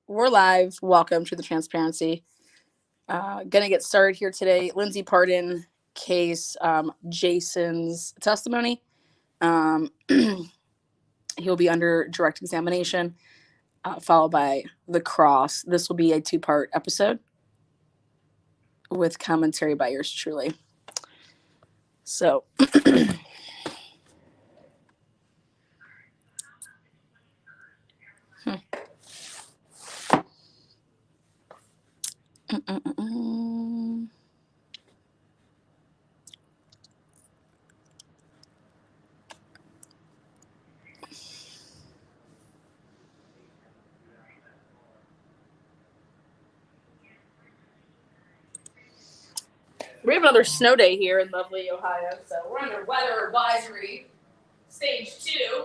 We're live. Welcome to the transparency. Gonna get started here today. Lindsay Partin case, Jason's testimony. He'll be under direct examination, followed by the cross. This will be a two-part episode with commentary by yours truly. So. We have another snow day here in lovely Ohio, so we're under weather advisory, stage 2.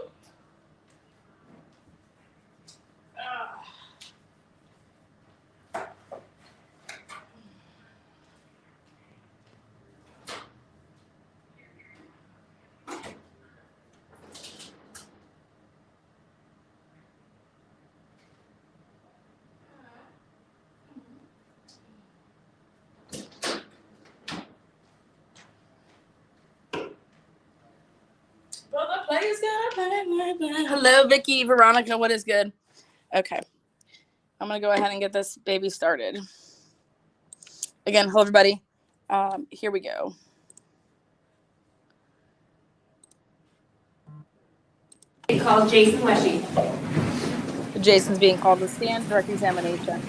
Hello, Vicky, Veronica, what is good? Okay, I'm gonna go ahead and get this baby started. Again, hello everybody. Here we go. They called Jason Weshy. Jason's being called to stand, direct examination.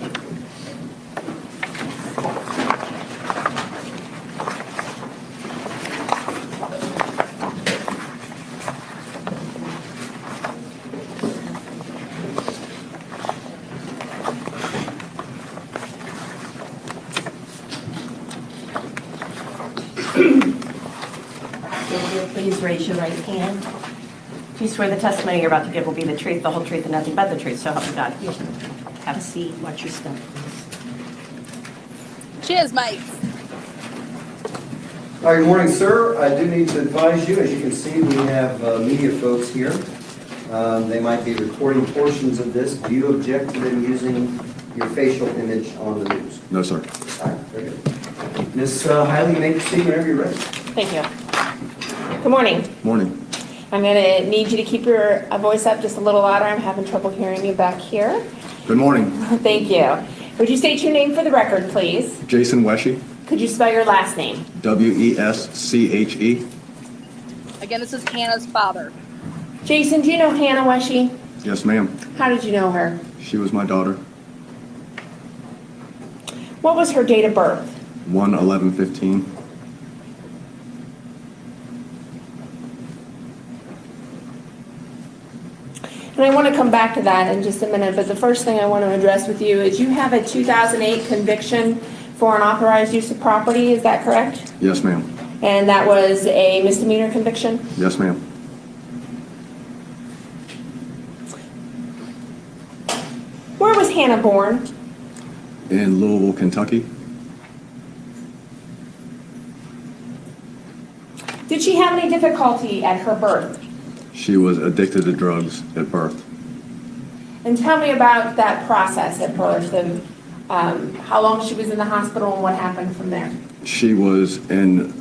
Please raise your right hand. Do you swear the testimony you're about to give will be the truth, the whole truth, and nothing but the truth, so help you God? Have a seat. Watch your step, please. Cheers, mate. All right, good morning, sir. I do need to advise you, as you can see, we have media folks here. They might be recording portions of this. Do you object to them using your facial image on the news? No, sir. All right, very good. Ms. Hiley, you may proceed whenever you're ready. Thank you. Good morning. Morning. I'm going to need you to keep your voice up just a little louder. I'm having trouble hearing you back here. Good morning. Thank you. Would you state your name for the record, please? Jason Weshy. Could you spell your last name? W-E-S-C-H-E. Again, this is Hannah's father. Jason, do you know Hannah Weshy? Yes, ma'am. How did you know her? She was my daughter. What was her date of birth? 1/11/15. And I want to come back to that in just a minute, but the first thing I want to address with you is you have a 2008 conviction for unauthorized use of property, is that correct? Yes, ma'am. And that was a misdemeanor conviction? Yes, ma'am. Where was Hannah born? In Louisville, Kentucky. Did she have any difficulty at her birth? She was addicted to drugs at birth. And tell me about that process at birth and how long she was in the hospital and what happened from there. She was in,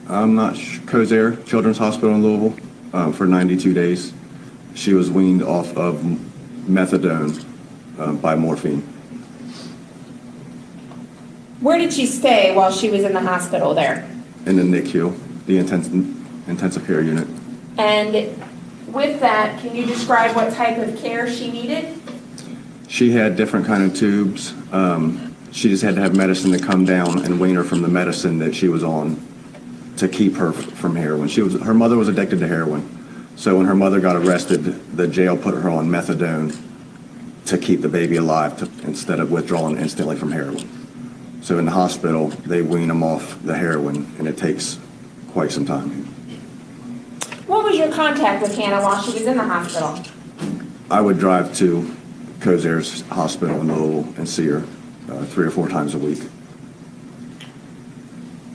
Cozaire Children's Hospital in Louisville for 92 days. She was weaned off of methadone by morphine. Where did she stay while she was in the hospital there? In the NICU, the intensive care unit. And with that, can you describe what type of care she needed? She had different kind of tubes. She just had to have medicine to come down and wean her from the medicine that she was on to keep her from heroin. Her mother was addicted to heroin. So when her mother got arrested, the jail put her on methadone to keep the baby alive instead of withdrawing instantly from heroin. So in the hospital, they wean them off the heroin, and it takes quite some time. What was your contact with Hannah while she was in the hospital? I would drive to Cozaire's hospital in Louisville and see her 3 or 4 times a week.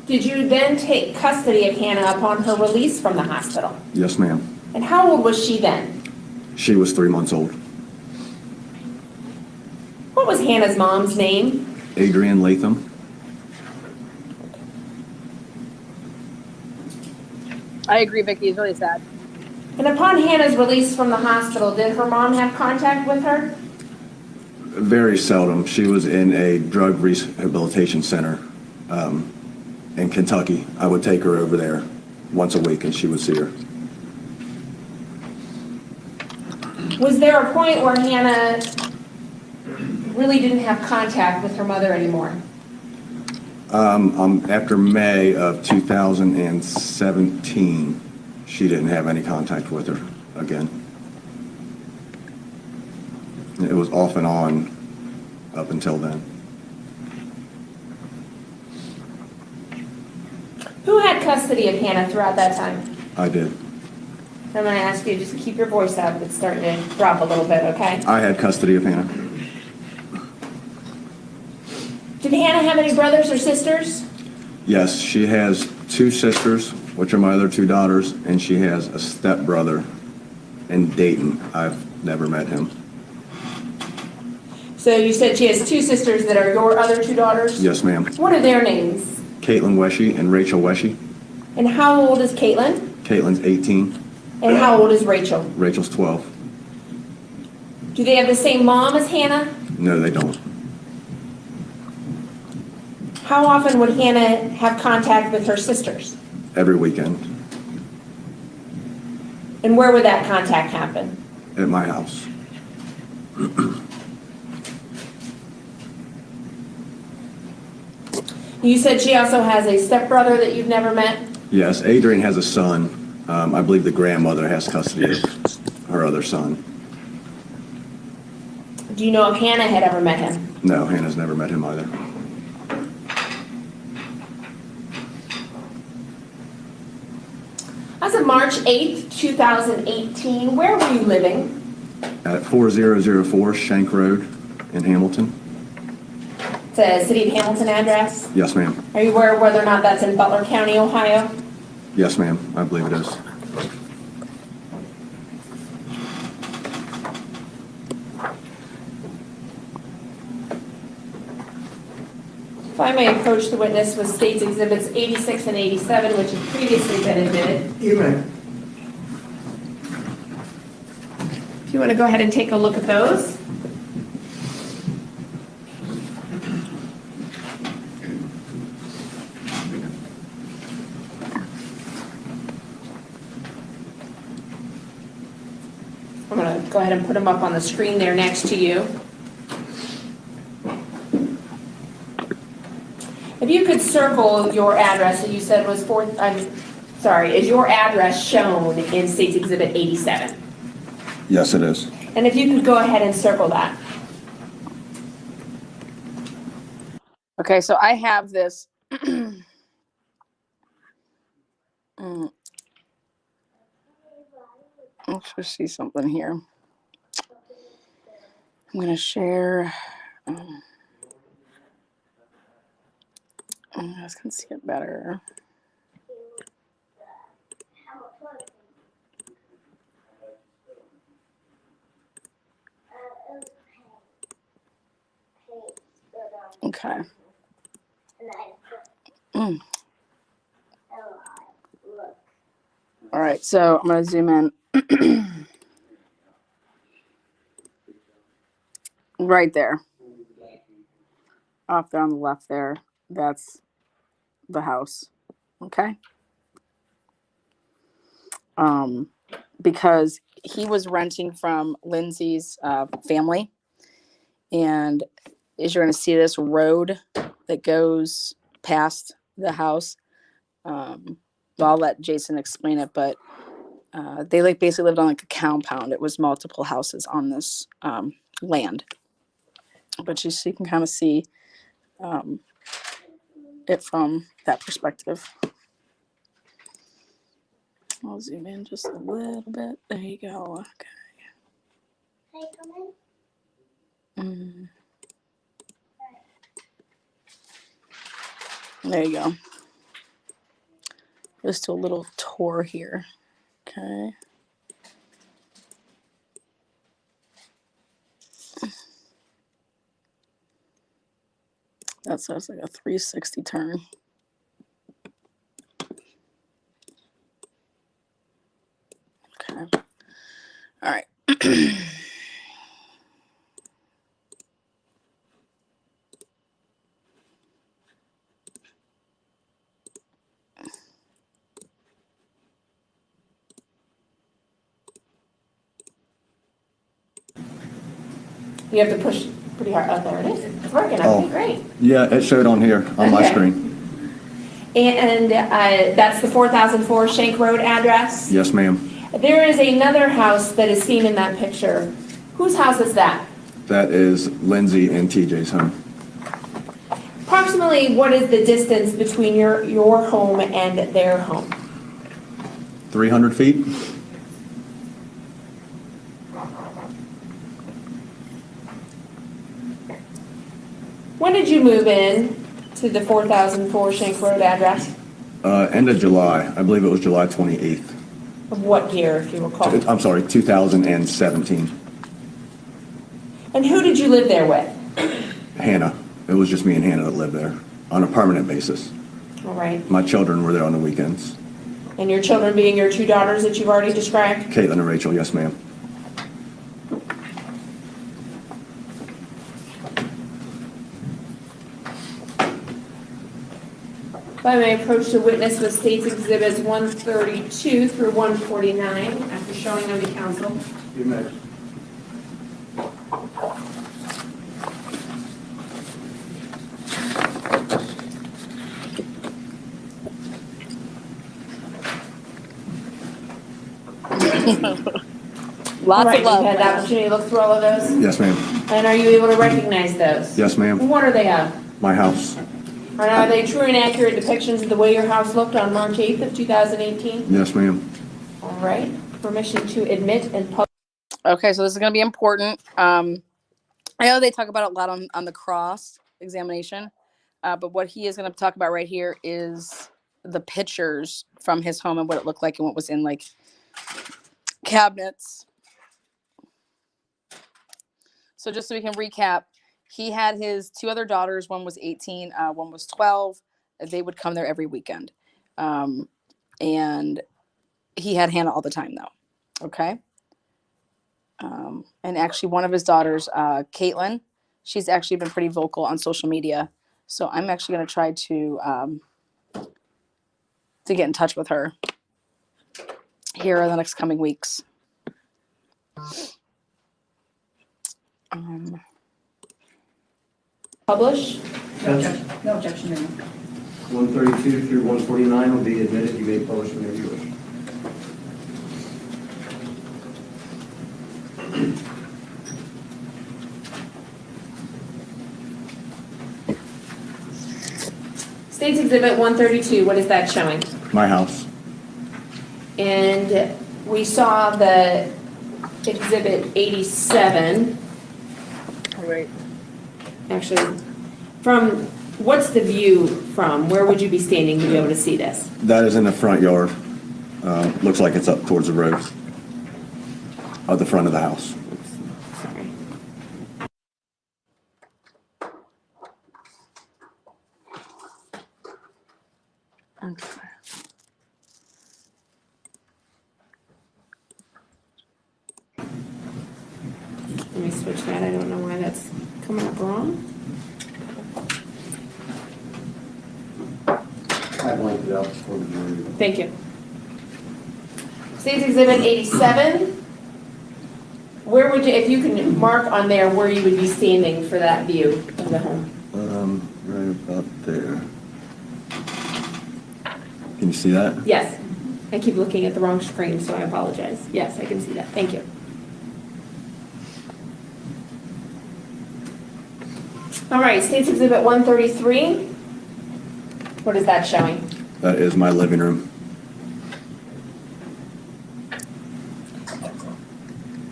Did you then take custody of Hannah upon her release from the hospital? Yes, ma'am. And how old was she then? She was 3 months old. What was Hannah's mom's name? Adrian Latham. I agree, Vicki. It's really sad. And upon Hannah's release from the hospital, did her mom have contact with her? Very seldom. She was in a drug rehabilitation center in Kentucky. I would take her over there once a week and she would see her. Was there a point where Hannah really didn't have contact with her mother anymore? After May of 2017, she didn't have any contact with her again. It was off and on up until then. Who had custody of Hannah throughout that time? I did. I'm going to ask you just to keep your voice up. It's starting to drop a little bit, okay? I had custody of Hannah. Did Hannah have any brothers or sisters? Yes, she has 2 sisters, which are my other 2 daughters, and she has a stepbrother in Dayton. I've never met him. So you said she has 2 sisters that are your other 2 daughters? Yes, ma'am. What are their names? Caitlin Weshy and Rachel Weshy. And how old is Caitlin? Caitlin's 18. And how old is Rachel? Rachel's 12. Do they have the same mom as Hannah? No, they don't. How often would Hannah have contact with her sisters? Every weekend And where would that contact happen? at my house. You said she also has a stepbrother that you've never met? Yes, Adrian has a son. I believe the grandmother has custody of her other son. Do you know if Hannah had ever met him? No, Hannah's never met him either. As of March 8th, 2018, where were you living? At 4004 Shank Road in Hamilton. It's a City of Hamilton address. Yes, ma'am. Are you aware of whether or not that's in Butler County, Ohio? Yes, ma'am. I believe it is. If I may approach the witness with State's Exhibits 86 and 87, which have previously been admitted. You may. If you want to go ahead and take a look at those. I'm going to go ahead and put them up on the screen there next to you. If you could circle your address that you said was is your address shown in State's Exhibit 87? Yes, it is. And if you could go ahead and circle that. Okay, so I have this. Let's just see something here. I'm going to share. You guys can see it better. Okay. All right, so I'm going to zoom in. Right there. Off there on the left there. That's the house. Okay. Because he was renting from Lindsay's family. And as you're going to see this road that goes past the house, I'll let Jason explain it, but they basically lived on a compound. It was multiple houses on this land. But just so you can kind of see it from that perspective. I'll zoom in just a little bit. There you go. Okay. Can I come in? There you go. Just a little tour here. Okay. That sounds like a 360 turn. Okay. All right. You have to push pretty hard. Oh, there it is. It's working. Okay, Oh. great. Yeah, it showed on here, on my Okay. screen. And that's the 4004 Shank Road address? Yes, ma'am. There is another house that is seen in that picture. Whose house is that? That is Lindsay and TJ's home. Approximately, what is the distance between your home and their home? 300 feet? When did you move in to the 4004 Shank Road address? End of July. I believe it was July 28th. Of what year, if you recall? I'm sorry, 2017. And who did you live there with? Hannah. It was just me and Hannah that lived there on a permanent basis. All right. My children were there on the weekends. And your children being your two daughters that you've already described? Caitlin and Rachel, yes, ma'am. If I may approach the witness with State's Exhibits 132 through 149 after showing them to counsel. You may. Lots Right, of love. you've had the opportunity to look through all of those? Yes, ma'am. And are you able to recognize those? Yes, ma'am. What are they of? My house. And are they true and accurate depictions of the way your house looked on March 8th of 2018? Yes, ma'am. All right, permission to admit and publish. Okay, so this is going to be important. I know they talk about it a lot on the cross examination, but what he is going to talk about right here is the pictures from his home and what it looked like and what was in like cabinets. So just so we can recap, he had his two other daughters. One was 18, one was 12. They would come there every weekend. And he had Hannah all the time though. Okay. And actually one of his daughters, Caitlin, she's actually been pretty vocal on social media. So I'm actually going to try to get in touch with her here in the next coming weeks. Publish? No objection, Your Honor. 132 through 149 will be admitted. You may publish whenever you wish. State's Exhibit 132, what is that showing? My house. And we saw the Exhibit 87. Right. Actually, from, what's the view from? Where would you be standing to be able to see this? That is in the front yard. Looks like it's up towards the road. At the front of the house. Sorry. Okay. Let me switch that. I don't know why that's coming up wrong. I blanked it out for the jury. Thank you. State's Exhibit 87. Where would you, if you can mark on there where you would be standing for that view of the home? Right about there. Can you see that? Yes. I keep looking at the wrong screen, so I apologize. Yes, I can see that. Thank you. All right, State's Exhibit 133. What is that showing? That is my living room.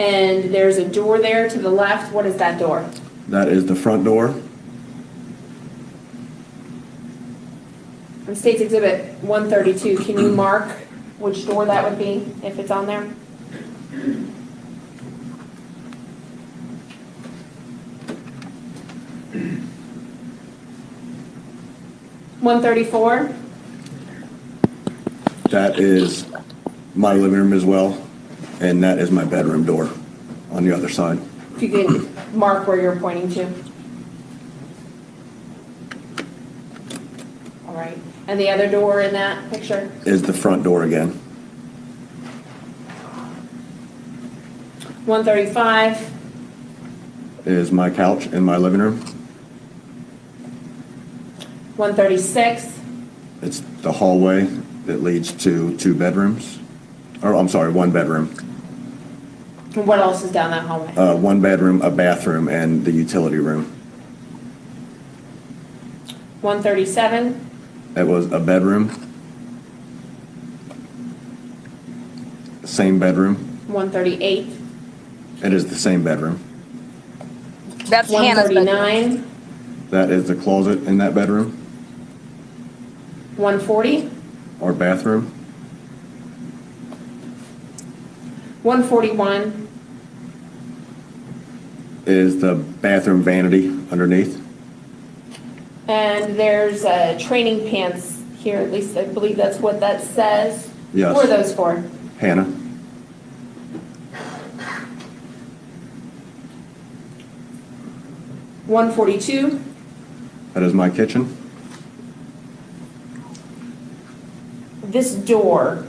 And there's a door there to the left. What is that door? That is the front door. On State's Exhibit 132, can you mark which door that would be if it's on there? 134, That is my living room as well, and that is my bedroom door on the other side. if you could mark where you're pointing to. All right, and the other door in that picture? Is the front door again. 135, Is my couch in my living room. 136, It's the hallway that leads to two bedrooms. Or, I'm sorry, one bedroom. and what else is down that hallway? One bedroom, a bathroom, and the utility room. 137, It was a bedroom. Same bedroom. 138, It is the same bedroom. That's Hannah's bedroom. 139, That is the closet in that bedroom 140, or bathroom. 141, Is the bathroom vanity underneath. and there's training pants here, at least I believe that's what that says. Yes. Who are those for? Hannah. 142, That is my kitchen. this door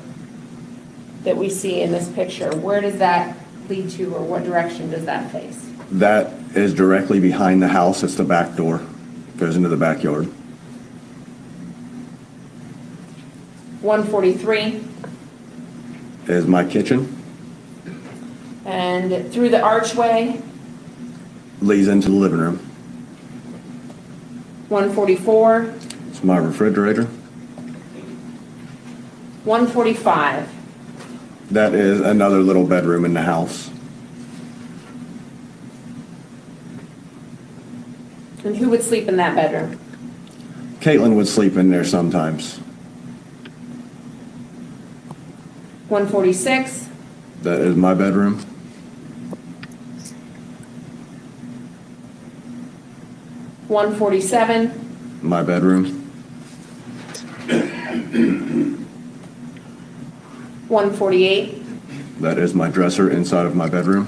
that we see in this picture, where does that lead to, or what direction does that face? That is directly behind the house. It's the back door. Goes into the backyard. 143, Is my kitchen. and through the archway, Leads into the living room. 144, It's my refrigerator. 145, That is another little bedroom in the house. and who would sleep in that bedroom? Caitlin would sleep in there sometimes. 146, That is my bedroom. 147, My bedroom. 148, That is my dresser inside of my bedroom.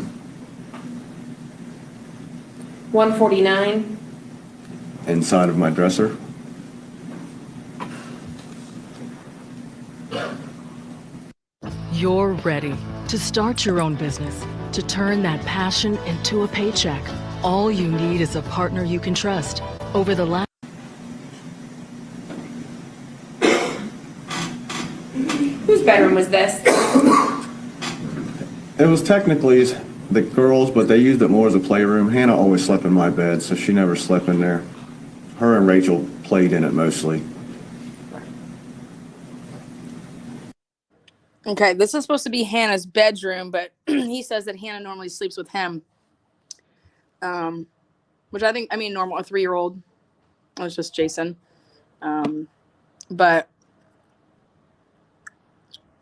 149, Inside of my dresser. You're ready to start your own business, to turn that passion into a paycheck. All you need is a partner you can trust. Over the last whose bedroom was this? It was technically the girls, but they used it more as a playroom. Hannah always slept in my bed, so she never slept in there. Her and Rachel played in it mostly. Okay, this is supposed to be Hannah's bedroom, but he says that Hannah normally sleeps with him. Which I mean, normal, a 3-year-old. It was just Jason. But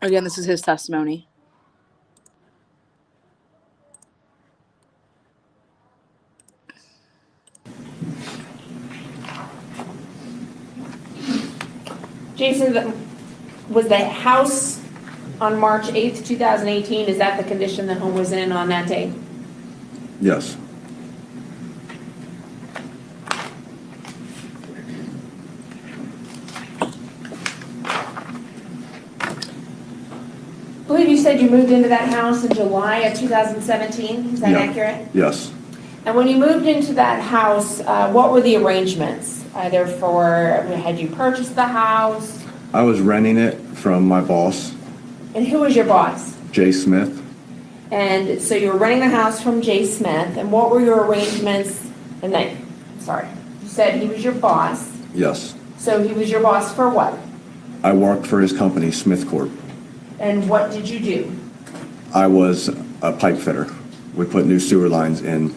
again, this is his testimony. Jason, was the house on March 8th, 2018, is that the condition the home was in on that day? Yes. I believe you said you moved into that house in July of 2017, is that Yeah. accurate? Yes. And when you moved into that house, what were the arrangements? Either had you purchased the house? I was renting it from my boss, And who was your boss? Jay Smith. And so you were renting the house from Jay Smith, and what were your arrangements? And then, sorry, you said he was your boss. Yes. So he was your boss for what? I worked for his company, Smith Corp. And what did you do? I was a pipe fitter. We put new sewer lines in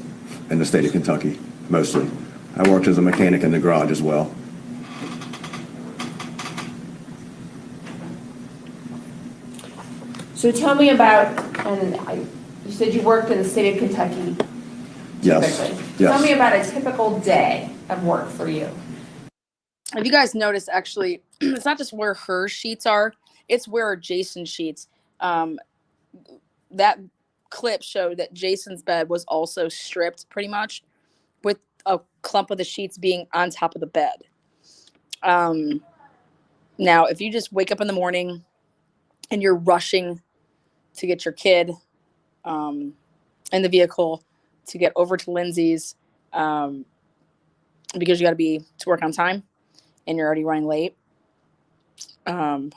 the state of Kentucky, mostly. I worked as a mechanic in the garage as well. So tell me about, you said you worked in the state of Kentucky. Yes. Typically. Yes. Tell me about a typical day of work for you. If you guys notice, actually, it's not just where her sheets are, it's where Jason's sheets. That clip showed that Jason's bed was also stripped pretty much, with a clump of the sheets being on top of the bed. Now, if you just wake up in the morning and you're rushing to get your kid in the vehicle to get over to Lindsay's because you got to be to work on time and you're already running late, I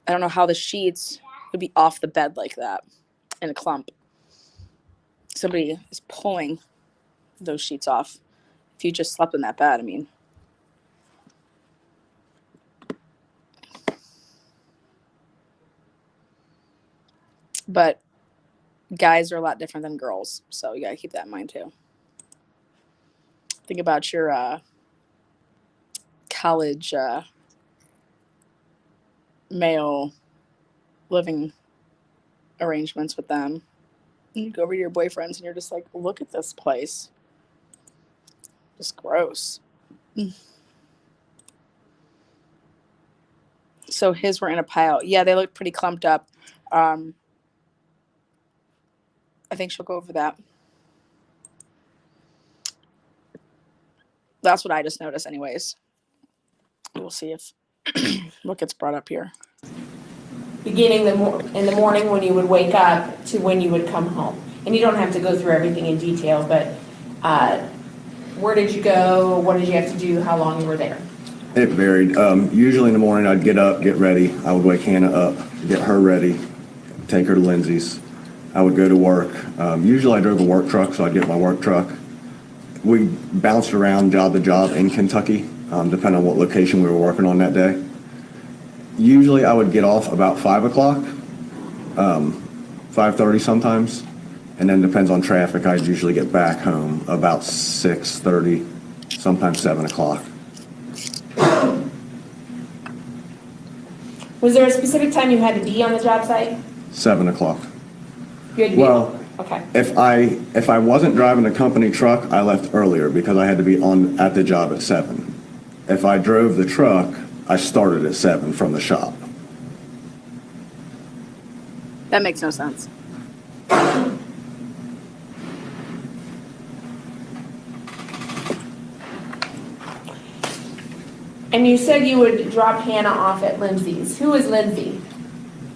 don't know how the sheets would be off the bed like that in a clump. Somebody is pulling those sheets off. If you just slept in that bed, I mean. But guys are a lot different than girls, so you gotta keep that in mind too. Think about your college male living arrangements with them. And you go over to your boyfriends and you're just like, look at this place. Just gross. So his were in a pile. Yeah, they look pretty clumped up. I think she'll go over that. That's what I just noticed anyways. We'll see if what gets brought up here. Beginning in the morning when you would wake up to when you would come home. And you don't have to go through everything in detail, but where did you go? What did you have to do? How long you were there? It varied. Usually in the morning, I'd get up, get ready. I would wake Hannah up, get her ready, take her to Lindsay's. I would go to work. Usually I drove a work truck, so I'd get my work truck. We bounced around job to job in Kentucky, depending on what location we were working on that day. Usually I would get off about 5 o'clock, 5:30 sometimes, and then depends on traffic. I'd usually get back home about 6:30, sometimes 7 o'clock. Was there a specific time you had to be on the job site? 7 o'clock. You had to be. Well, okay. if I wasn't driving a company truck, I left earlier because I had to be at the job at 7. If I drove the truck, I started at 7 from the shop. That makes no sense. And you said you would drop Hannah off at Lindsay's. Who is Lindsay?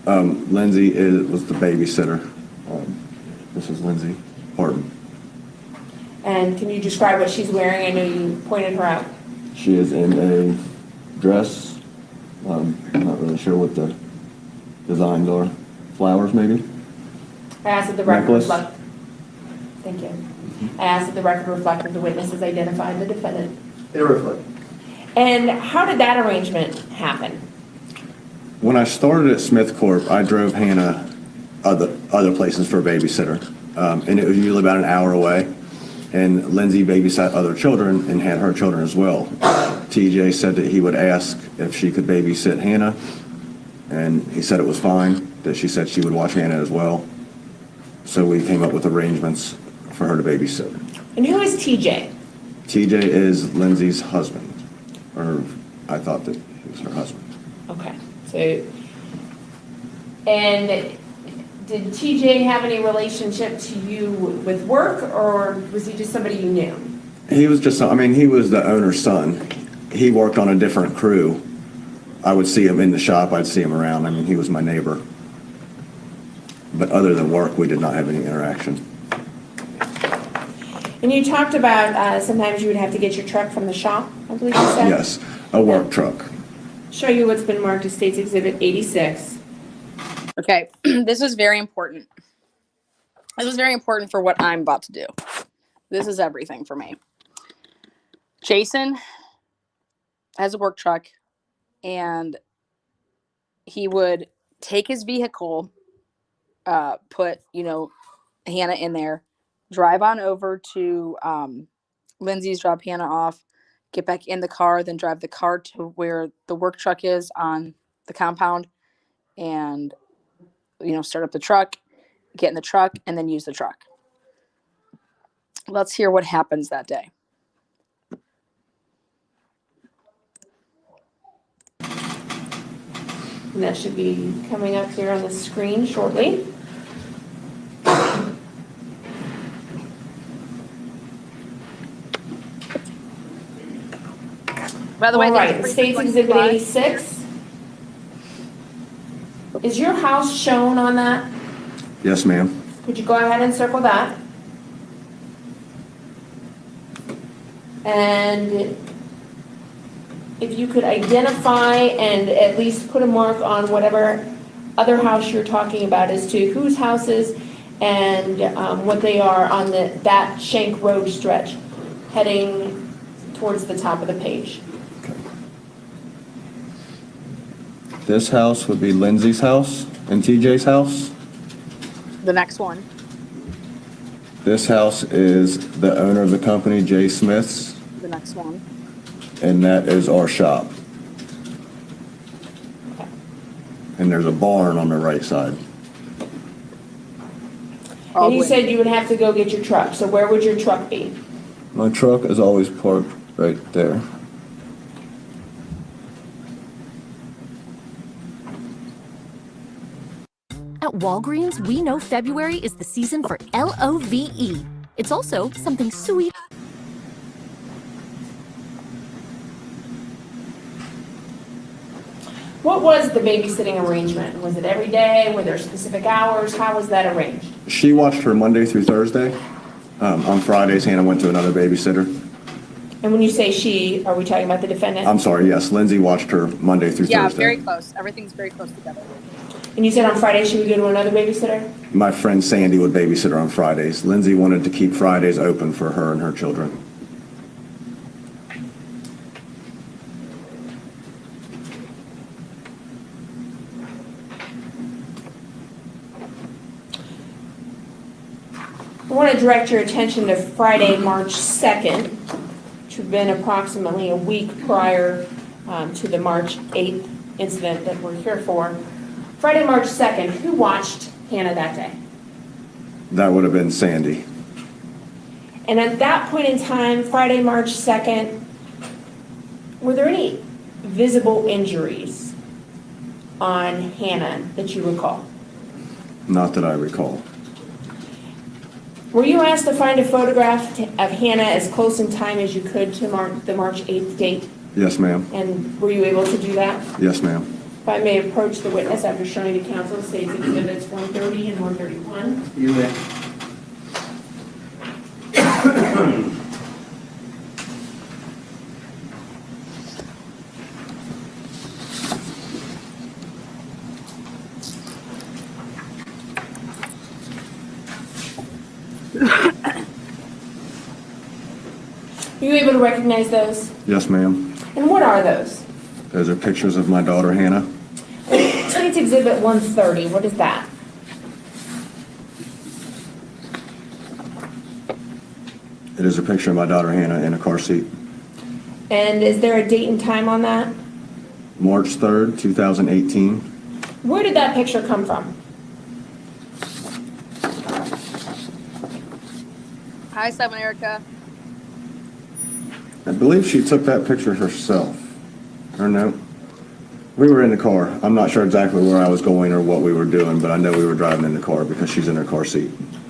Lindsay was the babysitter. This is Lindsay Partin. And can you describe what she's wearing? I know you pointed her out. She is in a dress. I'm not really sure what the designs are. Flowers, maybe? I asked that the record Necklace. reflect. Thank you. I asked that the record reflect that the witnesses identified the defendant. They reflect. And how did that arrangement happen? When I started at Smith Corp, I drove Hannah other places for a babysitter, and it was usually about an hour away. And Lindsay babysat other children and had her children as well. TJ said that he would ask if she could babysit Hannah, and he said it was fine, that she said she would watch Hannah as well. So we came up with arrangements for her to babysit. And who is TJ? TJ is Lindsay's husband, or I thought that he was her husband. Okay. So, and did TJ have any relationship to you with work, or was he just somebody you knew? He was just, he was the owner's son. He worked on a different crew. I would see him in the shop, I'd see him around. He was my neighbor. But other than work, we did not have any interaction. And you talked about sometimes you would have to get your truck from the shop, I believe you said? Yes, a work truck. Show you what's been marked as State's Exhibit 86. Okay, this is very important. This is very important for what I'm about to do. This is everything for me. Jason has a work truck, and he would take his vehicle, put, Hannah in there, drive on over to Lindsay's, drop Hannah off, get back in the car, then drive the car to where the work truck is on the compound, and start up the truck, get in the truck, and then use the truck. Let's hear what happens that day. And that should be coming up here on the screen shortly. By the All way, right, State's Exhibit 86. Is your house shown on that? Yes, ma'am. Could you go ahead and circle that? And if you could identify and at least put a mark on whatever other house you're talking about as to whose houses and what they are on that Shank Road stretch heading towards the top of the page. This house would be Lindsay's house and TJ's house. The next one. This house is the owner of the company, Jay Smith's, The next one. and that is our shop. And there's a barn on the right side. And you said you would have to go get your truck, so where would your truck be? My truck is always parked right there. At Walgreens, we know February is the season for LOVE. It's also something sweet. What was the babysitting arrangement? Was it every day? Were there specific hours? How was that arranged? She watched her Monday through Thursday. On Fridays, Hannah went to another babysitter. And when you say she, are we talking about the defendant? I'm sorry, yes, Lindsay watched her Monday through Yeah, Thursday. very close. Everything's very close together. And you said on Friday she would go to another babysitter? My friend Sandy would babysit her on Fridays. Lindsay wanted to keep Fridays open for her and her children. I want to direct your attention to Friday, March 2nd, which would have been approximately a week prior to the March 8th incident that we're here for. Friday, March 2nd, who watched Hannah that day? That would have been Sandy. And at that point in time, Friday, March 2nd, were there any visible injuries on Hannah that you recall? Not that I recall. Were you asked to find a photograph of Hannah as close in time as you could to the March 8th date? Yes, ma'am. And were you able to do that? Yes, ma'am. If I may approach the witness after showing to counsel, State's Exhibits 130 and 131. You may. Are you able to recognize those? Yes, ma'am. And what are those? Those are pictures of my daughter, Hannah. State's Exhibit 130, what is that? It is a picture of my daughter, Hannah, in a car seat. And is there a date and time on that? March 3rd, 2018. Where did that picture come from? Hi, 7 Erica. I believe she took that picture herself. Or no? We were in the car. I'm not sure exactly where I was going or what we were doing, but I know we were driving in the car because she's in her car seat.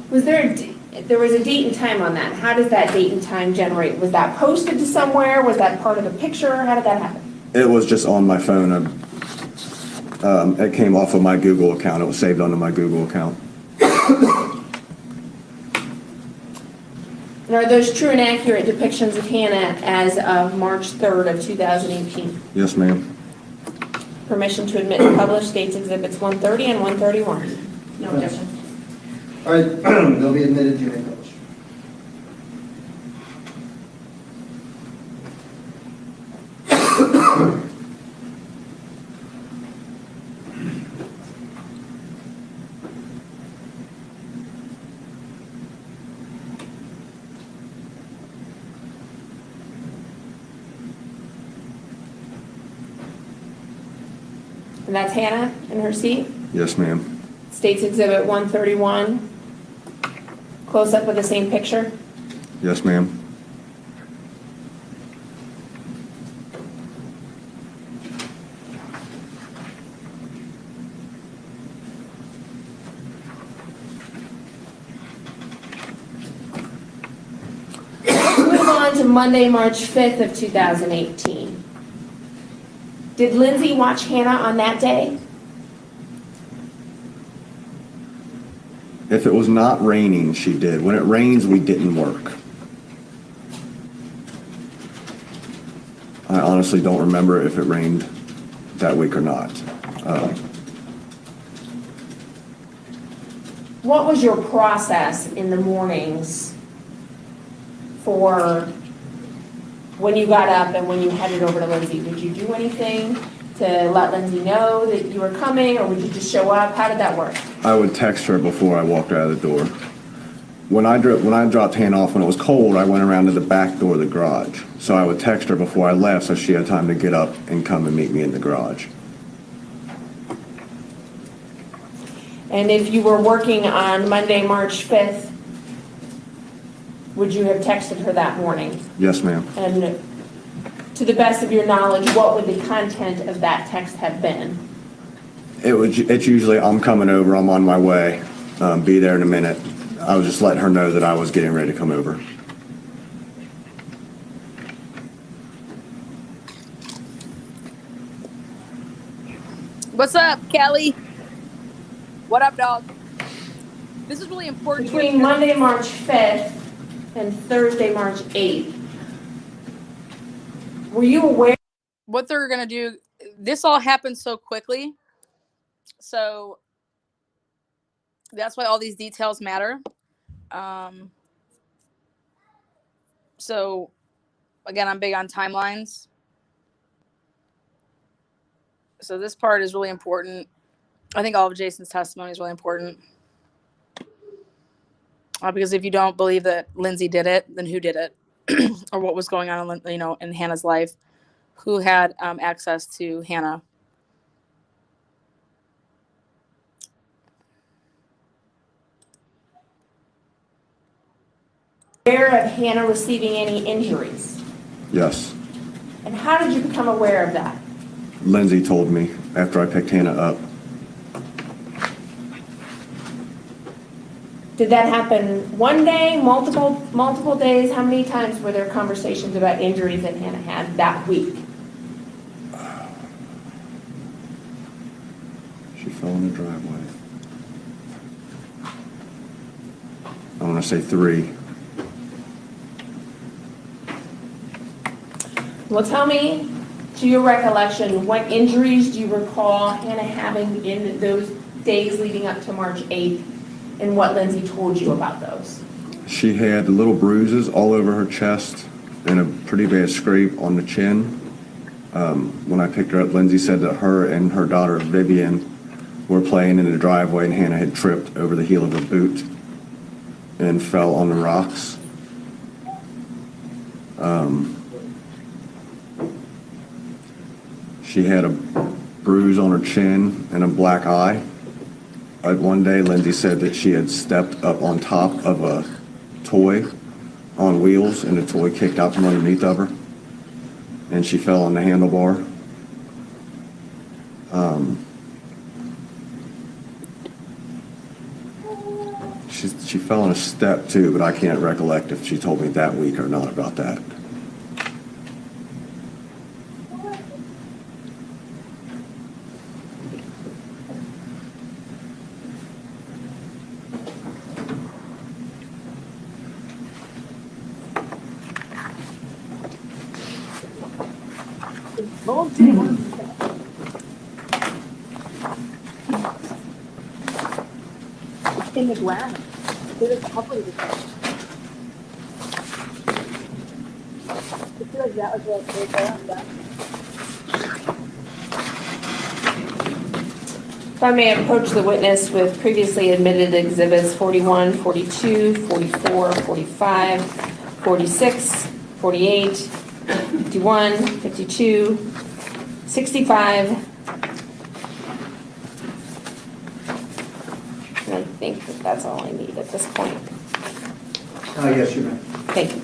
Was there there was a date and time on that? How does that date and time generate? Was that posted to somewhere? Was that part of the picture? How did that happen? It was just on my phone. It came off of my Google account. It was saved onto my Google account. And are those true and accurate depictions of Hannah as of March 3rd of 2018? Yes, ma'am. Permission to admit and publish State's Exhibits 130 and 131. No objection. All right, they'll be admitted to your publish. And that's Hannah in her seat. Yes, ma'am. State's Exhibit 131. Close up of the same picture. Yes, ma'am. on to Monday, March 5th of 2018. Did Lindsay watch Hannah on that day? If it was not raining, she did. When it rains, we didn't work. I honestly don't remember if it rained that week or not. What was your process in the mornings for when you got up and when you headed over to Lindsay? Did you do anything to let Lindsay know that you were coming, or would you just show up? How did that work? I would text her before I walked out of the door. When I dropped Hannah off when it was cold, I went around to the back door of the garage. So I would text her before I left so she had time to get up and come and meet me in the garage. And if you were working on Monday, March 5th, would you have texted her that morning? Yes, ma'am. And to the best of your knowledge, what would the content of that text have been? It's usually, I'm coming over, I'm on my way, be there in a minute. I was just letting her know that I was getting ready to come over. What's up, Kelly? What up, dog? This is really important. Between Monday, March 5th and Thursday, March 8th, were you aware? What they're going to do, this all happened so quickly. So that's why all these details matter. So again, I'm big on timelines. So this part is really important. I think all of Jason's testimony is really important. Because if you don't believe that Lindsay did it, then who did it? Or what was going on, in Hannah's life? Who had access to Hannah? Aware of Hannah receiving any injuries? Yes. And how did you become aware of that? Lindsay told me after I picked Hannah up. Did that happen one day, multiple days? How many times were there conversations about injuries that Hannah had that week? She fell in the driveway. I want to say 3. Well, tell me, to your recollection, what injuries do you recall Hannah having in those days leading up to March 8th, and what Lindsay told you about those? She had little bruises all over her chest and a pretty bad scrape on the chin. When I picked her up, Lindsay said that her and her daughter Vivian were playing in the driveway and Hannah had tripped over the heel of her boot and fell on the rocks. She had a bruise on her chin and a black eye. One day, Lindsay said that she had stepped up on top of a toy on wheels, and the toy kicked out from underneath of her, and she fell on the handlebar. She fell on a step too, but I can't recollect if she told me that week or not about that. In the ground. There's a couple of the things. I feel like that was what they done. If I may approach the witness with previously admitted exhibits 41, 42, 44, 45, 46, 48, 51, 52, 65. And I think that that's all I need at this point. Yes, you may. Thank you.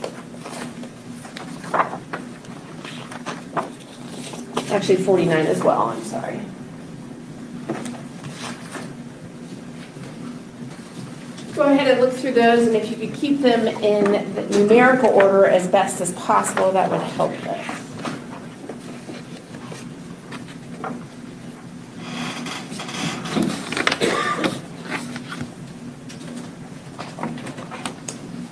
Actually, 49 as well, I'm sorry. Go ahead and look through those, and if you could keep them in the numerical order as best as possible, that would help us.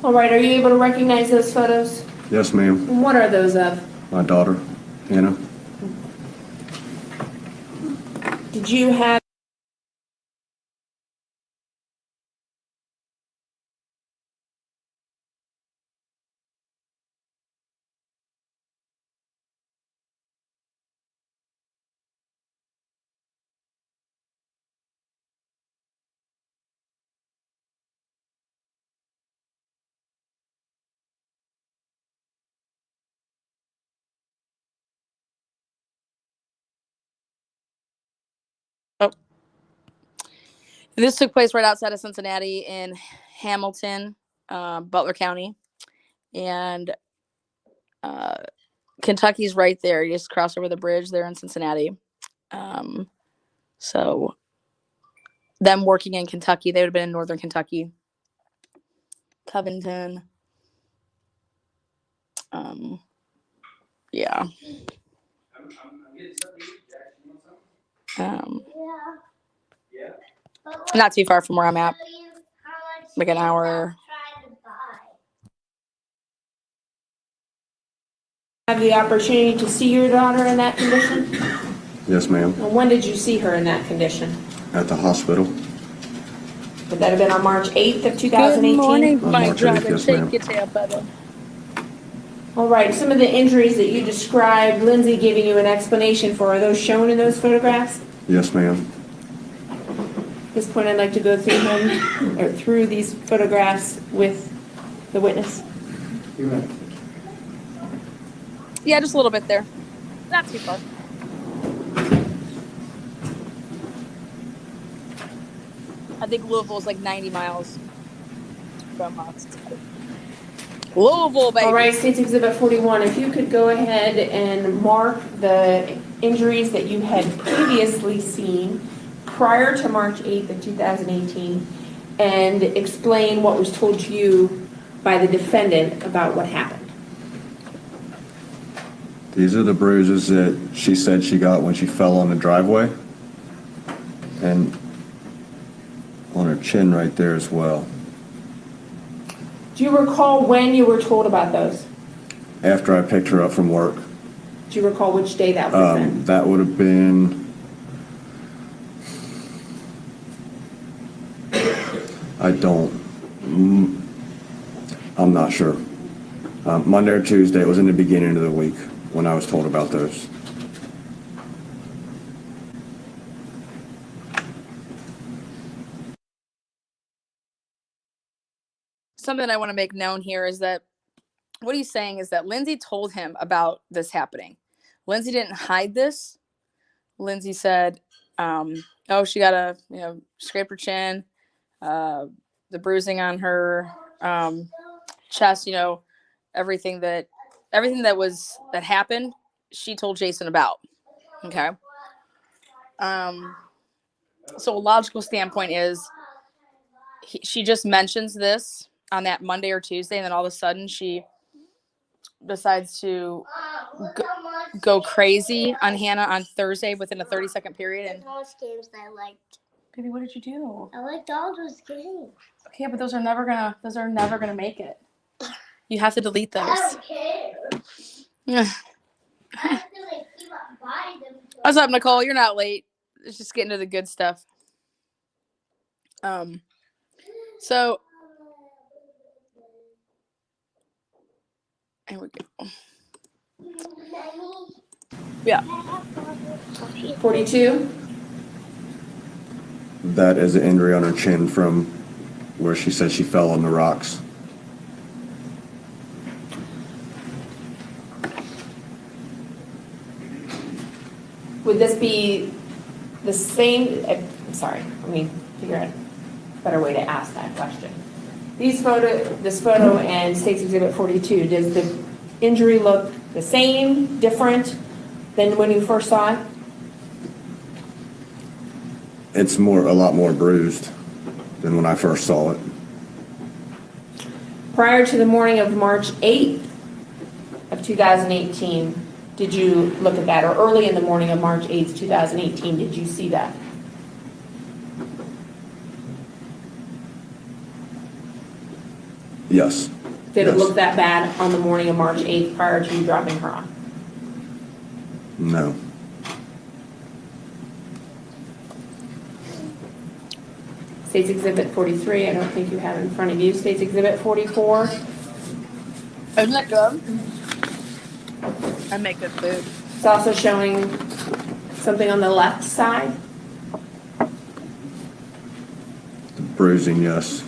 All right, are you able to recognize those photos? Yes, ma'am. And what are those of? My daughter, Hannah. Did you have Oh, this took place right outside of Cincinnati in Hamilton, Butler County, and Kentucky's right there. You just cross over the bridge there in Cincinnati. So them working in Kentucky, they would have been in northern Kentucky, Covington. Yeah. Yeah. Not too far from where I'm at. How much Like an did hour. that try to buy? have the opportunity to see your daughter in that condition? Yes, ma'am. And when did you see her in that condition? At the hospital. Would that have been on March 8th of 2018? Good morning, On my March brother. 8th, yes, Take ma'am. your tail feather. All right, some of the injuries that you described, Lindsay giving you an explanation for, are those shown in those photographs? Yes, ma'am. At this point, I'd like to go through them, or through these photographs with the witness. Yeah, just a little bit there. Not too far. I think Louisville is like 90 miles from Cincinnati. Louisville, baby. All right, State's Exhibit 41, if you could go ahead and mark the injuries that you had previously seen prior to March 8th of 2018 and explain what was told to you by the defendant about what happened. These are the bruises that she said she got when she fell on the driveway. And on her chin right there as well. Do you recall when you were told about those? After I picked her up from work. Do you recall which day that was then? That would have been, I'm not sure. Monday or Tuesday, it was in the beginning of the week when I was told about those. Something I want to make known here is that what he's saying is that Lindsay told him about this happening. Lindsay didn't hide this. Lindsay said, oh, she got scraped her chin, the bruising on her chest, everything that happened, she told Jason about. Okay. So a logical standpoint is she just mentions this on that Monday or Tuesday, and then all of a sudden she decides to go crazy on Hannah on Thursday within a 30-second period. And All those games I liked. baby, what did you do? I liked all those games. Okay, but those are never gonna make it. You have to delete those. I don't care. Yeah. I have to keep on buying them. What's up, Nicole? You're not late. Let's just get into the good stuff. So here we go. Yeah. 42? That is an injury on her chin from where she said she fell on the rocks. Would this be the same? I'm sorry, let me figure out a better way to ask that question. This photo and State's Exhibit 42, does the injury look the same, different than when you first saw it? It's a lot more bruised than when I first saw it. Prior to the morning of March 8th of 2018, did you look at that? Or early in the morning of March 8th, 2018, did you see that? Yes. Did it Yes. look that bad on the morning of March 8th prior to you dropping her off? No. States Exhibit 43, I don't think you have in front of you. States Exhibit 44. Isn't that good? I make good food. It's also showing something on the left side. Bruising, yes.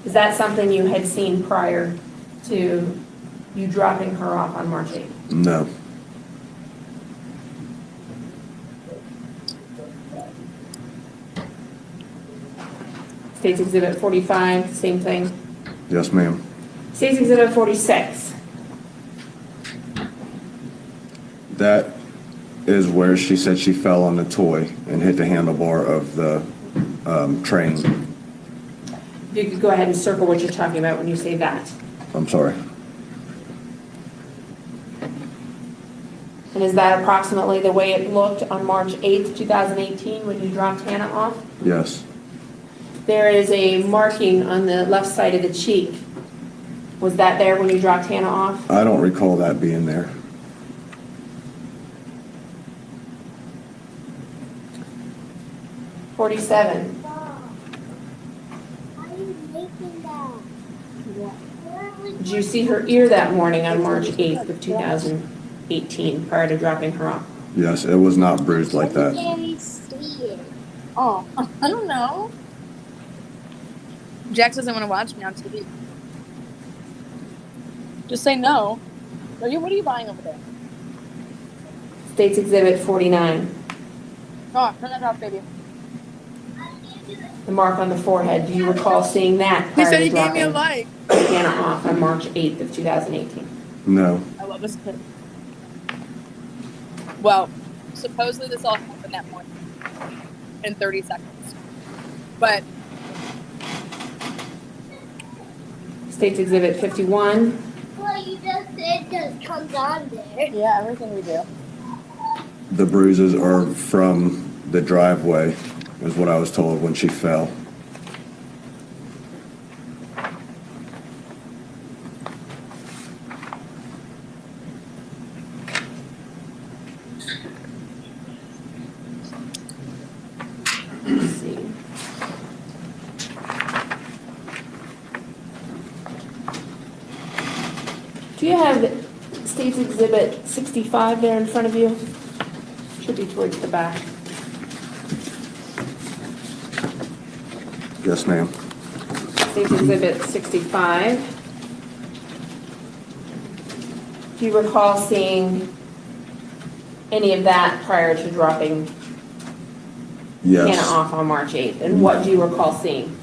Is that something you had seen prior to you dropping her off on March 8th? No. States Exhibit 45, same thing. Yes, ma'am. States Exhibit 46. That is where she said she fell on the toy and hit the handlebar of the train. You could go ahead and circle what you're talking about when you say that. I'm sorry. And is that approximately the way it looked on March 8th, 2018, when you dropped Hannah off? Yes. There is a marking on the left side of the cheek. Was that there when you dropped Hannah off? I don't recall that being there. '47. Why are you making that? Did you see her ear that morning on March 8th of 2018 prior to dropping her off? Yes, it was not bruised like that. Can we see it? Oh, I don't know. Jax doesn't want to watch me on TV. Just say no. What are you buying over there? States Exhibit 49. Oh, turn that off, baby. The mark on the forehead. Do you recall seeing that He prior said to he gave me a dropping like. Hannah off on March 8th of 2018? No. I love this kid. Well, supposedly this all happened that morning in 30 seconds. But States Exhibit 51. Well, you just said just comes on there. yeah, everything we do. The bruises are from the driveway, is what I was told when she fell. Let's see. Do you have States Exhibit 65 there in front of you? Should be towards the back. Yes, ma'am. States Exhibit 65. Do you recall seeing any of that prior to dropping Hannah Yes. off on March 8th? And what do you recall seeing?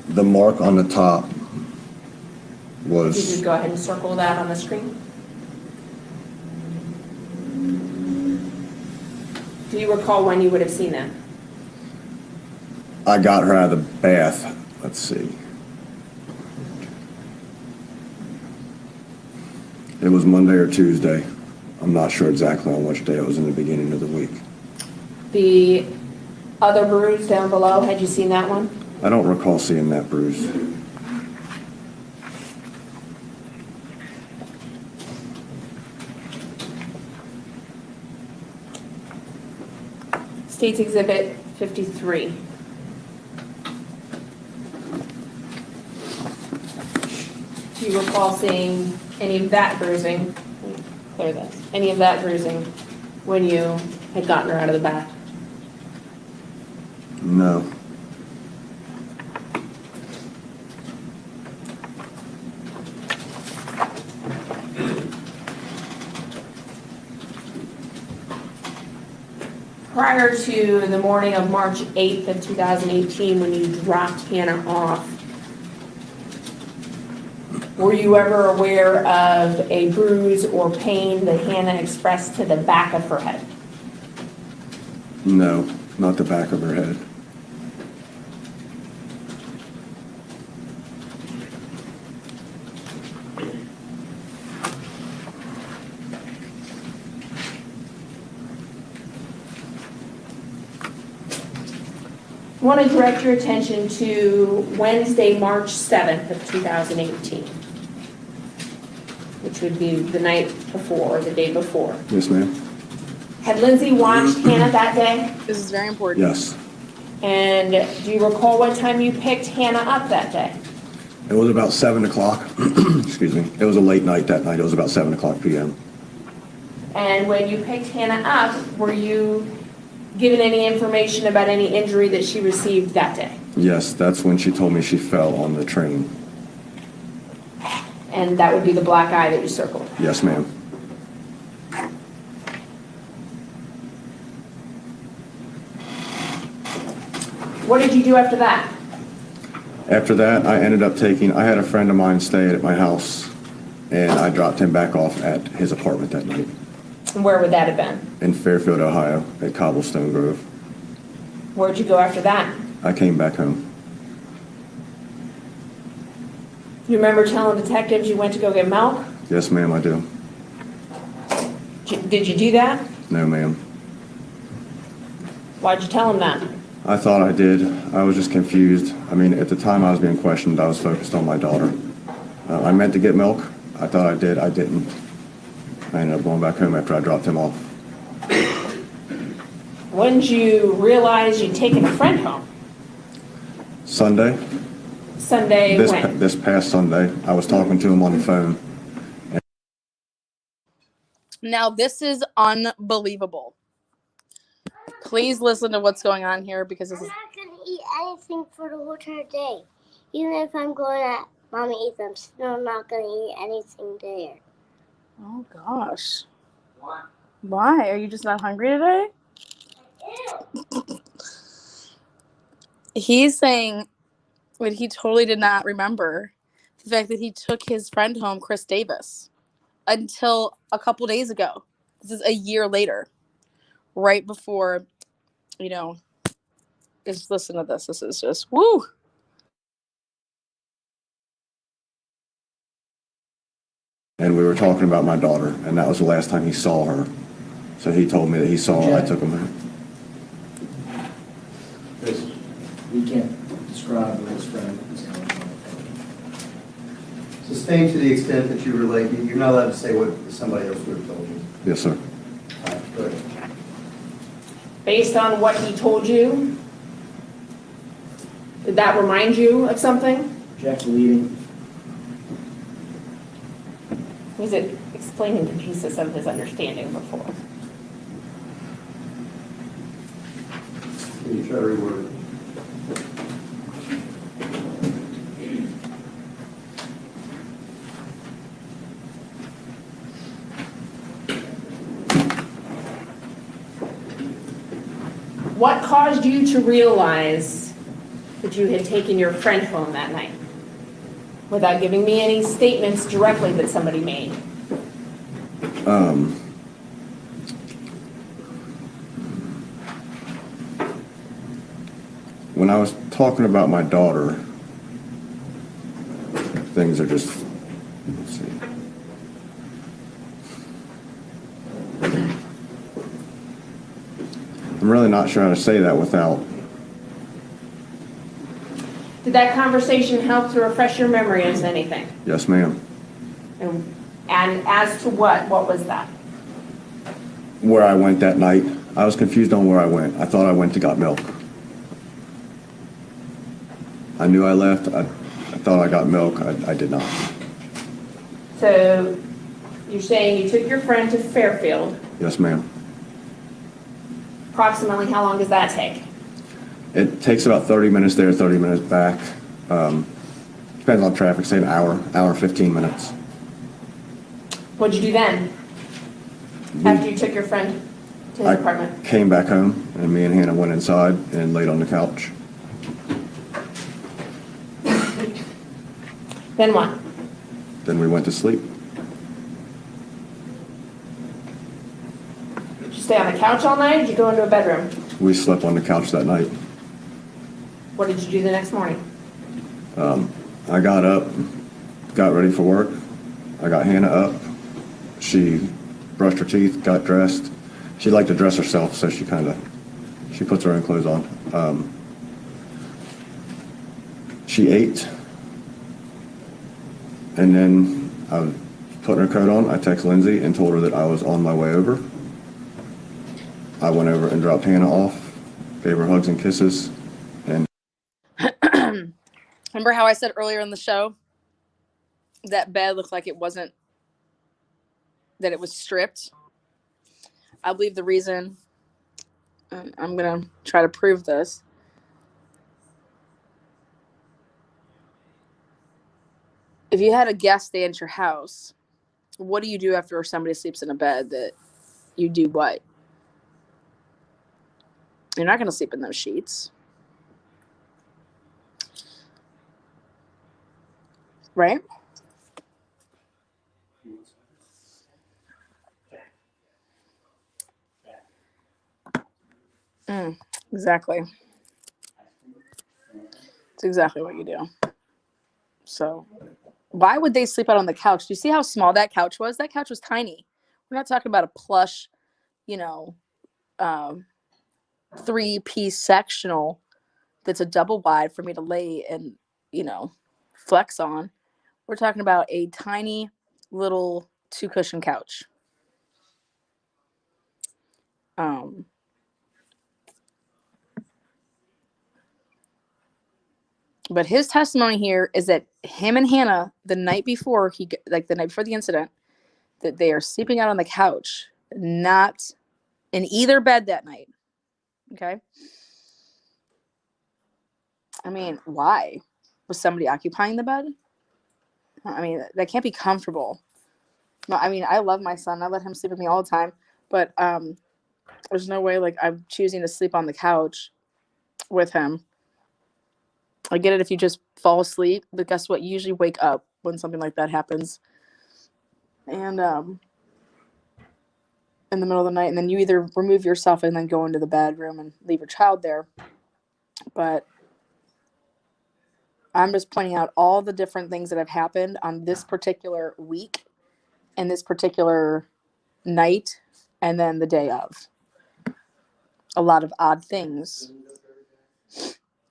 The mark on the top If you was, could go ahead and circle that on the screen. Do you recall when you would have seen that? I got her out of the bath. Let's see. It was Monday or Tuesday. I'm not sure exactly on which day. It was in the beginning of the week. The other bruise down below, had you seen that one? I don't recall seeing that bruise. States Exhibit 53. Do you recall seeing any of that bruising? Clear this. Any of that bruising when you had gotten her out of the bath? No. Prior to the morning of March 8th of 2018, when you dropped Hannah off, were you ever aware of a bruise or pain that Hannah expressed to the back of her head? No, not the back of her head. I want to direct your attention to Wednesday, March 7th of 2018, which would be the night before, or the day before. Yes, ma'am. Had Lindsay watched Hannah that day? This is very important. Yes. And do you recall what time you picked Hannah up that day? It was about 7 o'clock. Excuse me. It was a late night that night. It was about 7 o'clock p.m. And when you picked Hannah up, were you given any information about any injury that she received that day? Yes, that's when she told me she fell on the train. And that would be the black eye that you circled. Yes, ma'am. What did you do after that? After that, I had a friend of mine stay at my house, and I dropped him back off at his apartment that night And where would that have been? in Fairfield, Ohio, at Cobblestone Grove. Where'd you go after that? I came back home. You remember telling detectives you went to go get milk? Yes, ma'am, I do. Did you do that? No, ma'am. Why'd you tell them that? I thought I did. I was just confused. I mean, at the time I was being questioned, I was focused on my daughter. I meant to get milk. I thought I did. I didn't. I ended up going back home after I dropped him off. When did you realize you'd taken a friend home? Sunday, Sunday when? this past Sunday, I was talking to him on the phone. Now, this is unbelievable. Please listen to what's going on here because this I'm is. not going to eat anything for the whole entire day. Even if I'm going at Mommy Eats, I'm still not going to eat anything there. Oh, gosh. Why? Are you just not hungry today? He's saying that he totally did not remember the fact that he took his friend home, Chris Davis, until a couple days ago. This is a year later, right before, just listen to this. This is just, woo. And we were talking about my daughter, and that was the last time he saw her. So he told me that he saw her. I took him there. Chris, we can't describe what his friend is going on. Sustained to the extent that you relate, you're not allowed to say what somebody else would have told you. Yes, sir. All right, go ahead. Based on what he told you, did that remind you of something? Jack leading. Was it explaining the pieces of his understanding before? Can you try to reword it? What caused you to realize that you had taken your friend home that night? Without giving me any statements directly that somebody made. When I was talking about my daughter, things are just, let's see. I'm really not sure how to say that without. Did that conversation help to refresh your memory as anything? Yes, ma'am. And as to what? What was that? Where I went that night, I was confused on where I went. I thought I went to got milk. I knew I left. I thought I got milk. I did not. So you're saying you took your friend to Fairfield. Yes, ma'am. Approximately how long does that take? It takes about 30 minutes there, 30 minutes back. Depends on traffic, say an hour and 15 minutes. What'd you do then? After you took your friend to his apartment? I came back home, and me and Hannah went inside and laid on the couch. Then what? Then we went to sleep. Did you stay on the couch all night or did you go into a bedroom? We slept on the couch that night. What did you do the next morning? I got up, got ready for work. I got Hannah up. She brushed her teeth, got dressed. She liked to dress herself, so she puts her own clothes on. She ate, and then I was putting her coat on. I texted Lindsay and told her that I was on my way over. I went over and dropped Hannah off, gave her hugs and kisses, and Remember how I said earlier in the show that bed looked like it wasn't, that it was stripped? I believe the reason, and I'm going to try to prove this. If you had a guest stay at your house, what do you do after somebody sleeps in a bed that you do what? You're not going to sleep in those sheets. Right? Exactly. It's exactly what you do. So why would they sleep out on the couch? Do you see how small that couch was? That couch was tiny. We're not talking about a plush, 3-piece sectional that's a double wide for me to lay and, flex on. We're talking about a tiny little 2-cushion couch. But his testimony here is that him and Hannah, the night before the incident, that they are sleeping out on the couch, not in either bed that night. Okay. I mean, why? Was somebody occupying the bed? I mean, that can't be comfortable. No, I mean, I love my son. I let him sleep with me all the time. But there's no way, I'm choosing to sleep on the couch with him. I get it if you just fall asleep, but guess what? You usually wake up when something like that happens. And in the middle of the night, and then you either remove yourself and then go into the bedroom and leave your child there. But I'm just pointing out all the different things that have happened on this particular week and this particular night and then the day of. A lot of odd things.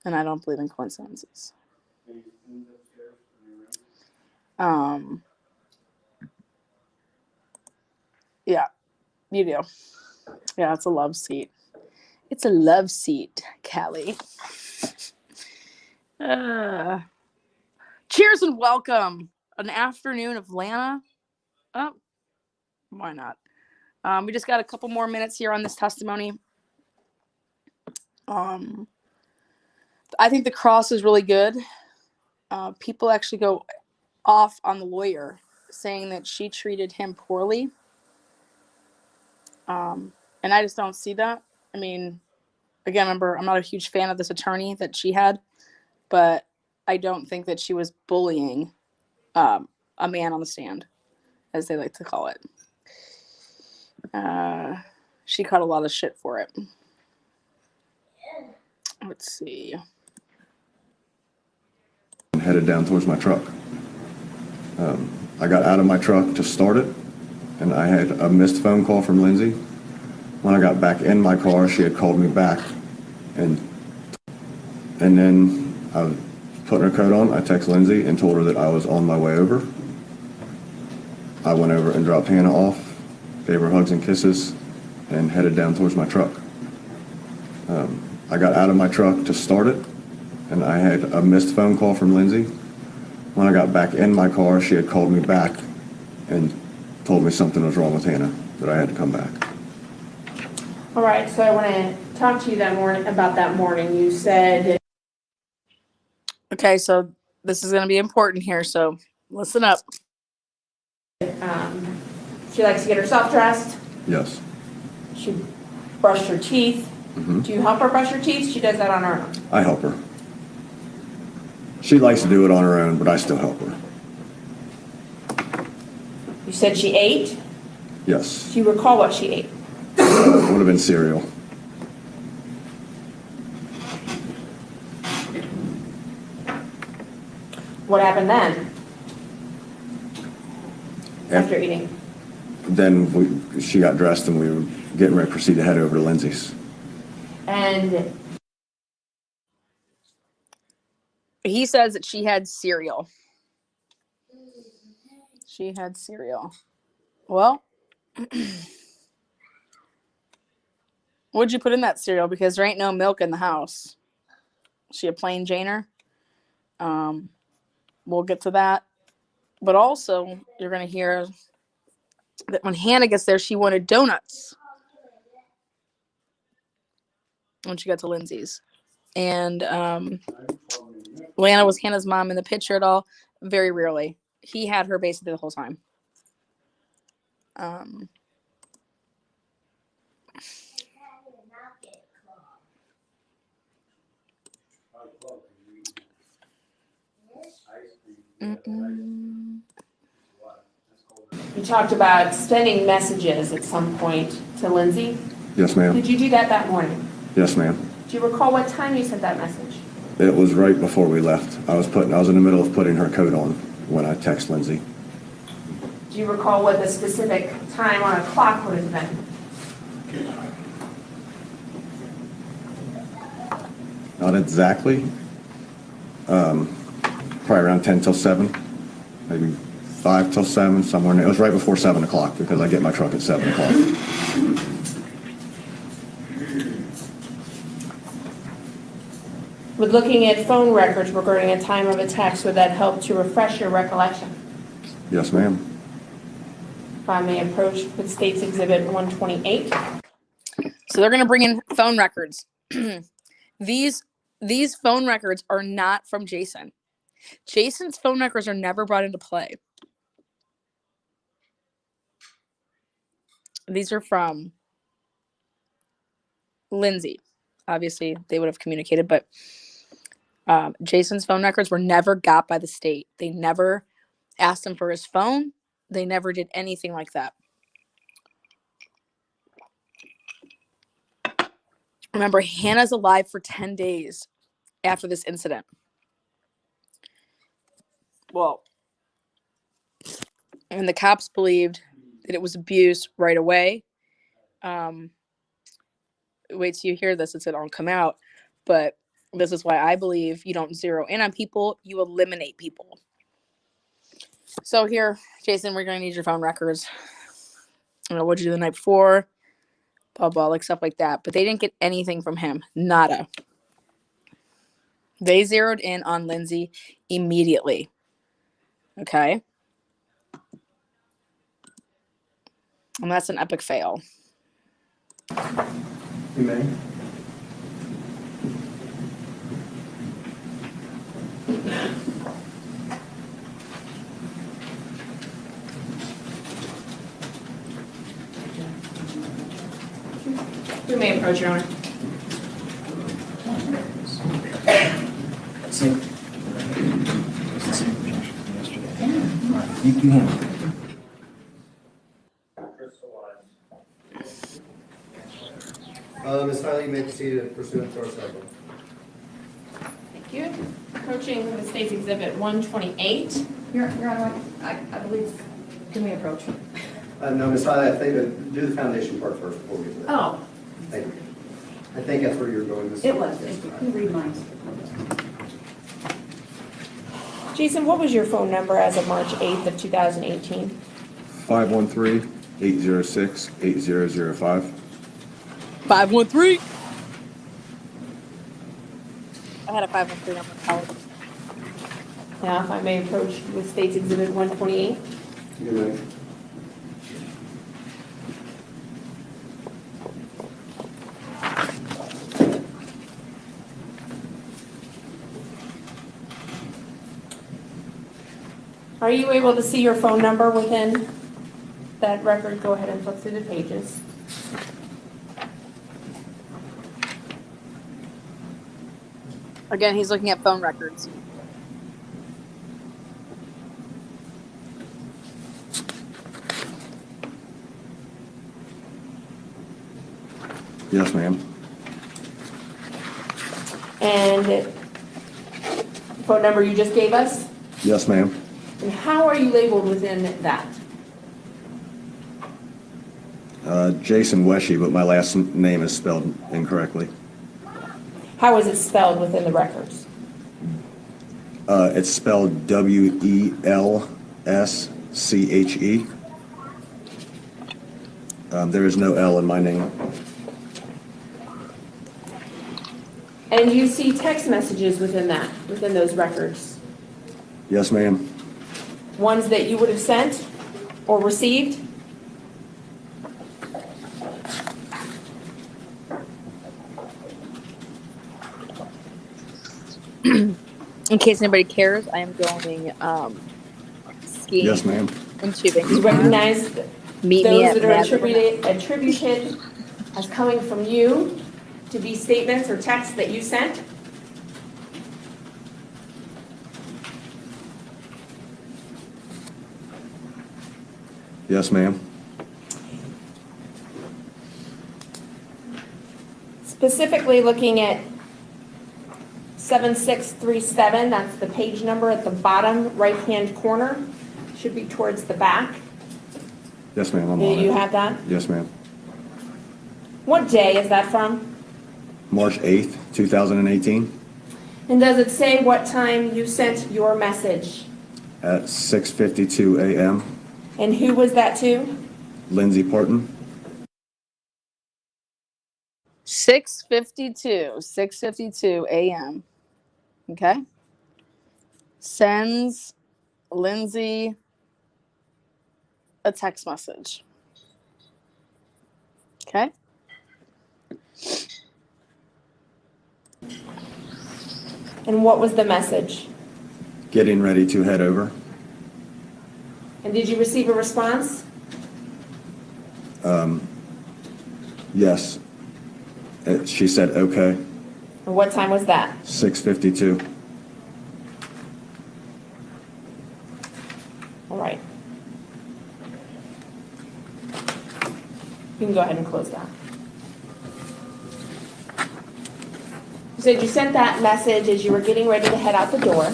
And I don't believe in coincidences. Yeah, you do. Yeah, it's a love seat. It's a love seat, Callie. Cheers and welcome. An afternoon of Lana. Oh, why not? We just got a couple more minutes here on this testimony. I think the cross is really good. People actually go off on the lawyer, saying that she treated him poorly. And I just don't see that. I mean, again, remember, I'm not a huge fan of this attorney that she had, but I don't think that she was bullying a man on the stand, as they like to call it. She caught a lot of shit for it. Let's see. headed down towards my truck. I got out of my truck to start it, and I had a missed phone call from Lindsay. When I got back in my car, she had called me back, and then I was putting her coat on. I texted Lindsay and told her that I was on my way over. I went over and dropped Hannah off, gave her hugs and kisses, and headed down towards my truck. I got out of my truck to start it, and I had a missed phone call from Lindsay. When I got back in my car, she had called me back and told me something was wrong with Hannah, that I had to come back. All right, so I want to talk to you that morning about that morning. You said... Okay, so this is going to be important here, so listen up. She likes to get herself dressed. Yes. She brushed her teeth. Mm-hmm. Do you help her brush her teeth? She does that on her own. I help her. She likes to do it on her own, but I still help her. You said she ate? Yes. Do you recall what she ate? Would have been cereal. What happened then? After eating? Then she got dressed and we were getting ready to proceed to head over to Lindsay's. And He says that she had cereal. She had cereal. Well, what'd you put in that cereal? Because there ain't no milk in the house. She a plain Janer. We'll get to that. But also, you're going to hear that when Hannah gets there, she wanted donuts when she got to Lindsay's. And Lana was Hannah's mom in the picture at all? Very rarely. He had her basically the whole time. You talked about sending messages at some point to Lindsay. Yes, ma'am. Did you do that that morning? Yes, ma'am. Do you recall what time you sent that message? It was right before we left. I was in the middle of putting her coat on when I text Lindsay. Do you recall what the specific time on a clock would have been? Not exactly. Probably around 10 till 7, maybe 5 till 7, somewhere in there. It was right before 7 o'clock because I get my truck at 7 o'clock. With looking at phone records regarding a time of a text, would that help to refresh your recollection? Yes, ma'am. If I may approach with State's Exhibit 128. So they're going to bring in phone records. These phone records are not from Jason. Jason's phone records are never brought into play. These are from Lindsay. Obviously, they would have communicated, but Jason's phone records were never got by the state. They never asked him for his phone. They never did anything like that. Remember, Hannah's alive for 10 days after this incident. Well, and the cops believed that it was abuse right away. Wait till you hear this, it's going to come out. But this is why I believe you don't zero in on people, you eliminate people. So here, Jason, we're going to need your phone records. What'd you do the night before? Blah, blah, like stuff like that. But they didn't get anything from him. Nada. They zeroed in on Lindsay immediately. Okay? And that's an epic fail. You may. You may approach, Your Honor. You handle it. Ms. Hiley, you may proceed pursuant to our cycle. Thank you. Approaching the State's Exhibit 128. Your Honor, I believe, can we approach? No, Ms. Hiley, I think do the foundation part first before we get to that. Oh, Thank you. I think that's where you're going, Ms. it was. Can you read mine? Jason, what was your phone number as of March 8th of 2018? 513-806-8005. 513. I had a 513 number. Now, if I may approach with State's Exhibit 128. You may. Are you able to see your phone number within that record? Go ahead and flip through the pages. Again, he's looking at phone records. Yes, ma'am. And phone number you just gave us? Yes, ma'am. And how are you labeled within that? Jason Weshy, but my last name is spelled incorrectly. How is it spelled within the records? It's spelled Welschche. There is no L in my name. And you see text messages within those records? Yes, ma'am. Ones that you would have sent or received? In case anybody cares, I am going skiing Yes, ma'am. and tubing. Do you recognize Meet me those at that are Madison. attributed as coming from you to be statements or texts that you sent? Yes, ma'am. Specifically looking at 7637, that's the page number at the bottom right-hand corner, should be towards the back. Yes, ma'am. I'm Do on you it. have that? Yes, ma'am. What day is that from? March 8th, 2018 And does it say what time you sent your message? at 6:52 a.m. And who was that to? Lindsay Partin. 6:52 a.m. Okay. Sends Lindsay a text message. Okay. And what was the message? Getting ready to head over. And did you receive a response? Yes. She said, okay. And what time was that? 6:52. All right. You can go ahead and close that. You said you sent that message as you were getting ready to head out the door.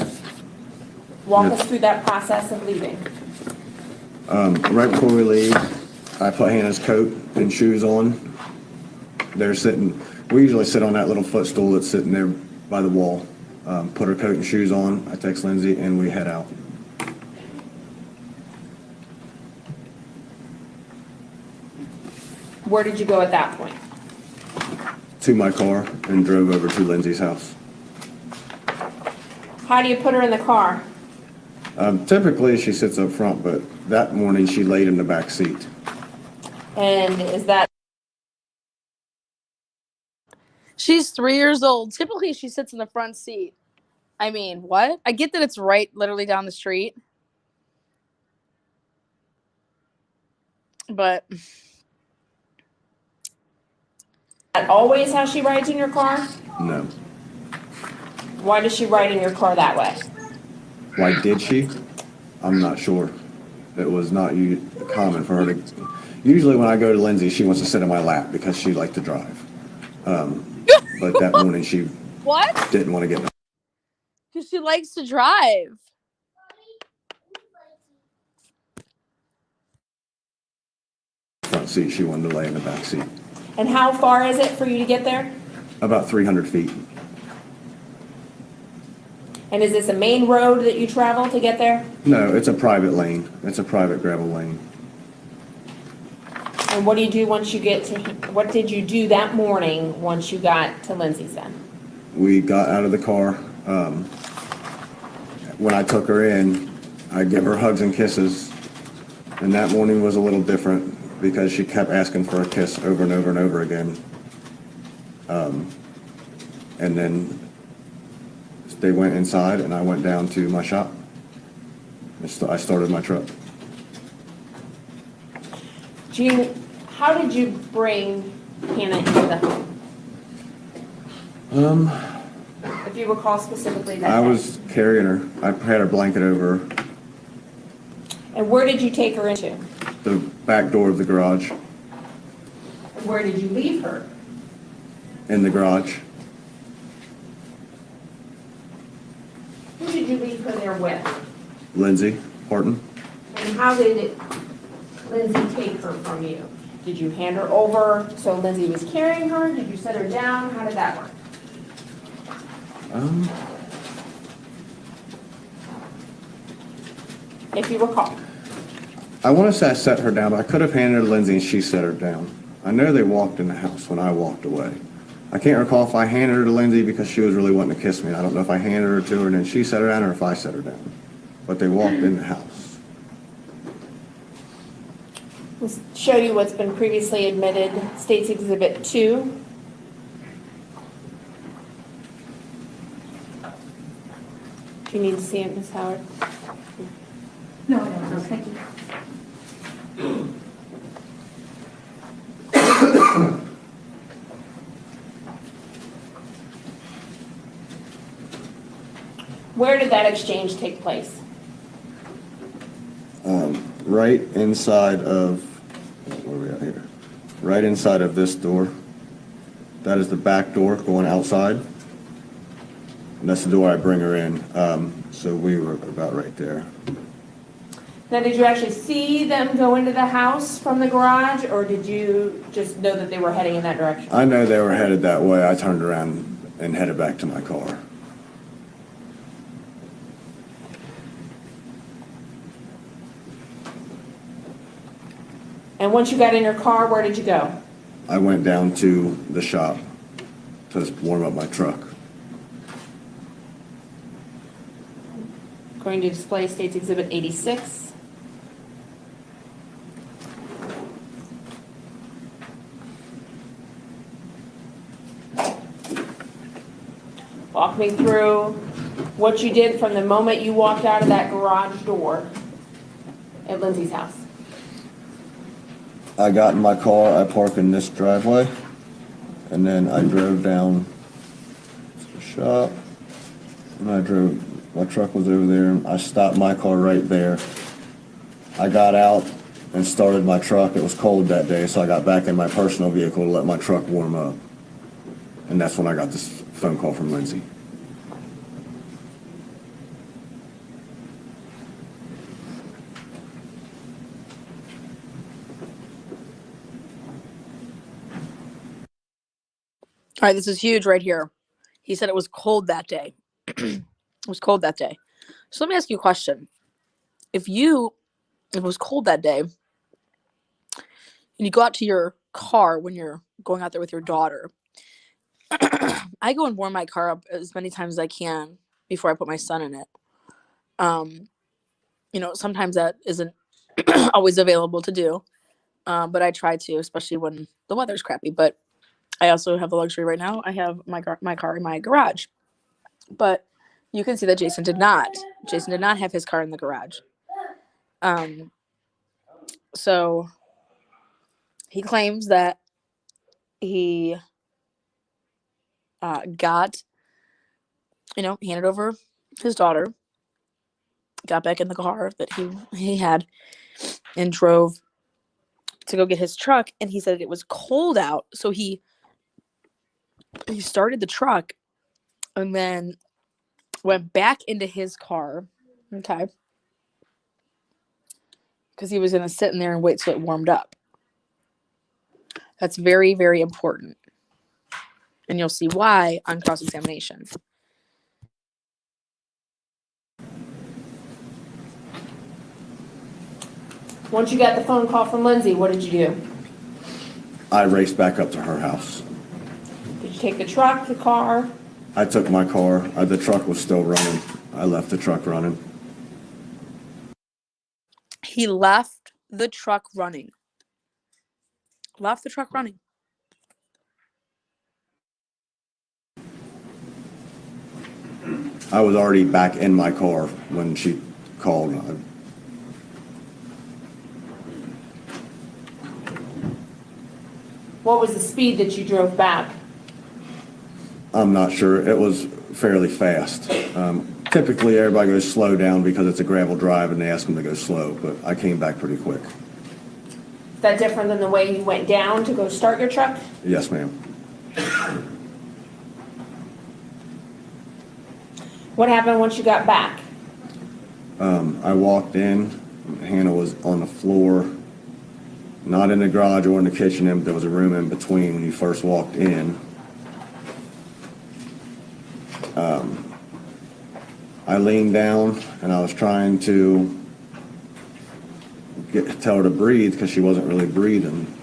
Walk us through that process of leaving. Right before we leave, I put Hannah's coat and shoes on. They're sitting, we usually sit on that little footstool that's sitting there by the wall. Put her coat and shoes on, I text Lindsay, and we head out. Where did you go at that point? To my car and drove over to Lindsay's house. How do you put her in the car? Typically, she sits up front, but that morning she laid in the back seat. And is that She's 3 years old. Typically, she sits in the front seat. I mean, what? I get that it's right, literally down the street. But always how she rides in your car? No. Why does she ride in your car that way? Why did she? I'm not sure. It was not common for her to. Usually when I go to Lindsay, she wants to sit in my lap because she liked to drive. But that morning she what? didn't want to get in Because she likes to drive. the front seat. She wanted to lay in the back seat. And how far is it for you to get there? About 300 feet. And is this a main road that you travel to get there? No, it's a private lane. It's a private gravel lane. And what do you do once you get to, what did you do that morning once you got to Lindsay's then? We got out of the car. When I took her in, I give her hugs and kisses. And that morning was a little different because she kept asking for a kiss over and over and over again. And then they went inside and I went down to my shop. I started my truck. Gene, how did you bring Hannah into the home? If you recall specifically that I day. was carrying her. I had her blanket over her. And where did you take her into? The back door of the garage. Where did you leave her? In the garage. Who did you leave her there with? Lindsay Partin. And how did Lindsay take her from you? Did you hand her over so Lindsay was carrying her? Did you set her down? How did that work? if you recall? I want to say I set her down, but I could have handed her to Lindsay and she set her down. I know they walked in the house when I walked away. I can't recall if I handed her to Lindsay because she was really wanting to kiss me. I don't know if I handed her to her and then she set her down or if I set her down. But they walked in the house. Let's show you what's been previously admitted, State's Exhibit 2. Do you need to see it, Ms. Howard? No, thank you. Where did that exchange take place? Right inside of, where are we at here? Right inside of this door. That is the back door going outside. And that's the door I bring her in. So we were about right there. Now, did you actually see them go into the house from the garage, or did you just know that they were heading in that direction? I know they were headed that way. I turned around and headed back to my car. And once you got in your car, where did you go? I went down to the shop to warm up my truck. Going to display State's Exhibit 86. Walk me through what you did from the moment you walked out of that garage door at Lindsay's house. I got in my car, I parked in this driveway, and then I drove down to the shop, and my truck was over there, I stopped my car right there. I got out and started my truck. It was cold that day, so I got back in my personal vehicle to let my truck warm up. And that's when I got this phone call from Lindsay. All right, this is huge right here. He said it was cold that day. It was cold that day. So let me ask you a question. If it was cold that day, and you go out to your car when you're going out there with your daughter, I go and warm my car up as many times as I can before I put my son in it. Sometimes that isn't always available to do, but I try to, especially when the weather's crappy. But I also have the luxury right now. I have my car in my garage. But you can see that Jason did not. Jason did not have his car in the garage. So he claims that he got, handed over his daughter, got back in the car that he had, and drove to go get his truck. And he said it was cold out, so he started the truck and then went back into his car, okay, because he was going to sit in there and wait till it warmed up. That's very, very important. And you'll see why on cross-examination. Once you got the phone call from Lindsay, what did you do? I raced back up to her house. Did you take the truck, the car? I took my car. The truck was still running. I left the truck running. He left the truck running. Left the truck running. I was already back in my car when she called. What was the speed that you drove back? I'm not sure. It was fairly fast. Typically, everybody goes slow down because it's a gravel drive and they ask them to go slow, but I came back pretty quick. Is that different than the way you went down to go start your truck? Yes, ma'am. What happened once you got back? I walked in. Hannah was on the floor, not in the garage or in the kitchen. There was a room in between when you first walked in. I leaned down and I was trying to tell her to breathe because she wasn't really breathing.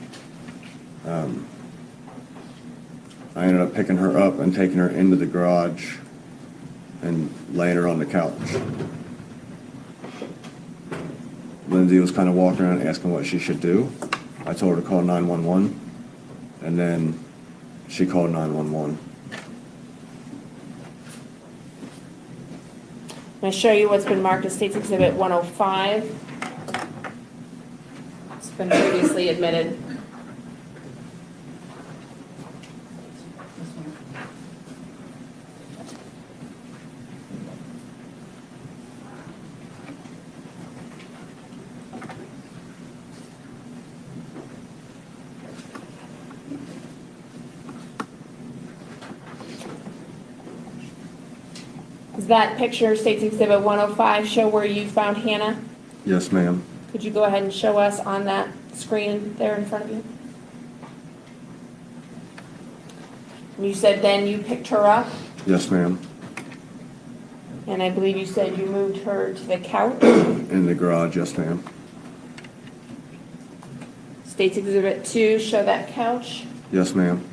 I ended up picking her up and taking her into the garage and laying her on the couch. Lindsay was kind of walking around asking what she should do. I told her to call 911, and then she called 911. I'm going to show you what's been marked as State's Exhibit 105. It's been previously admitted. Does that picture, State's Exhibit 105, show where you found Hannah? Yes, ma'am. Could you go ahead and show us on that screen there in front of you? You said then you picked her up, Yes, ma'am. and I believe you said you moved her to the couch. In the garage, yes, ma'am. State's Exhibit 2, show that couch. Yes, ma'am.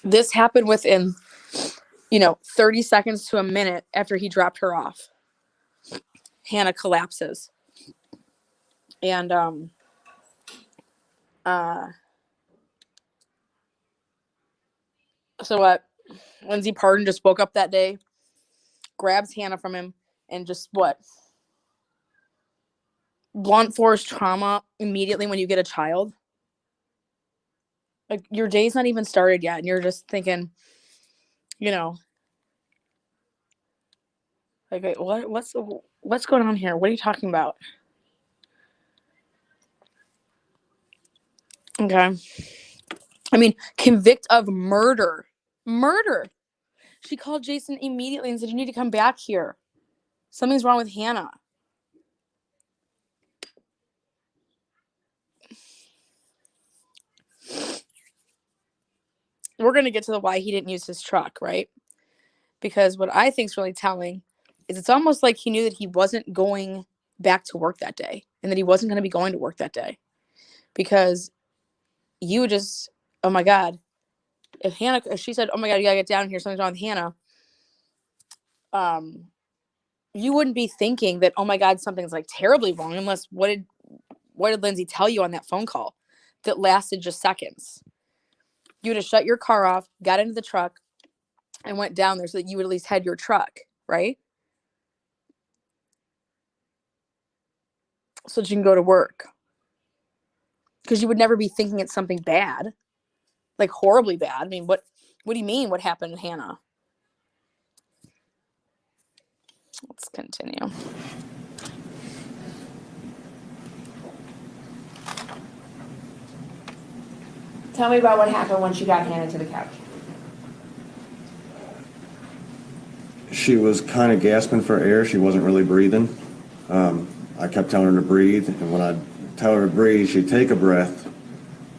This happened within, 30 seconds to a minute after he dropped her off. Hannah collapses. And, so what? Lindsay Partin just woke up that day, grabs Hannah from him, and just what? Blunt force trauma immediately when you get a child. Like, your day's not even started yet, and you're just thinking, like, wait, what's going on here? What are you talking about? Okay. I mean, convict of murder. Murder. She called Jason immediately and said, you need to come back here. Something's wrong with Hannah. We're going to get to the why he didn't use his truck, right? Because what I think is really telling is it's almost like he knew that he wasn't going back to work that day and that he wasn't going to be going to work that day. Because you would just, oh my God, if she said, oh my God, you gotta get down here, something's wrong with Hannah, you wouldn't be thinking that, oh my God, something's like terribly wrong, unless what did Lindsay tell you on that phone call that lasted just seconds? You would have shut your car off, got into the truck, and went down there so that you would at least had your truck, right? So that you can go to work. Because you would never be thinking it's something bad. Like horribly bad. I mean, what do you mean what happened to Hannah? Let's continue. Tell me about what happened when she got Hannah to the couch. She was kind of gasping for air. She wasn't really breathing. I kept telling her to breathe, and when I tell her to breathe, she'd take a breath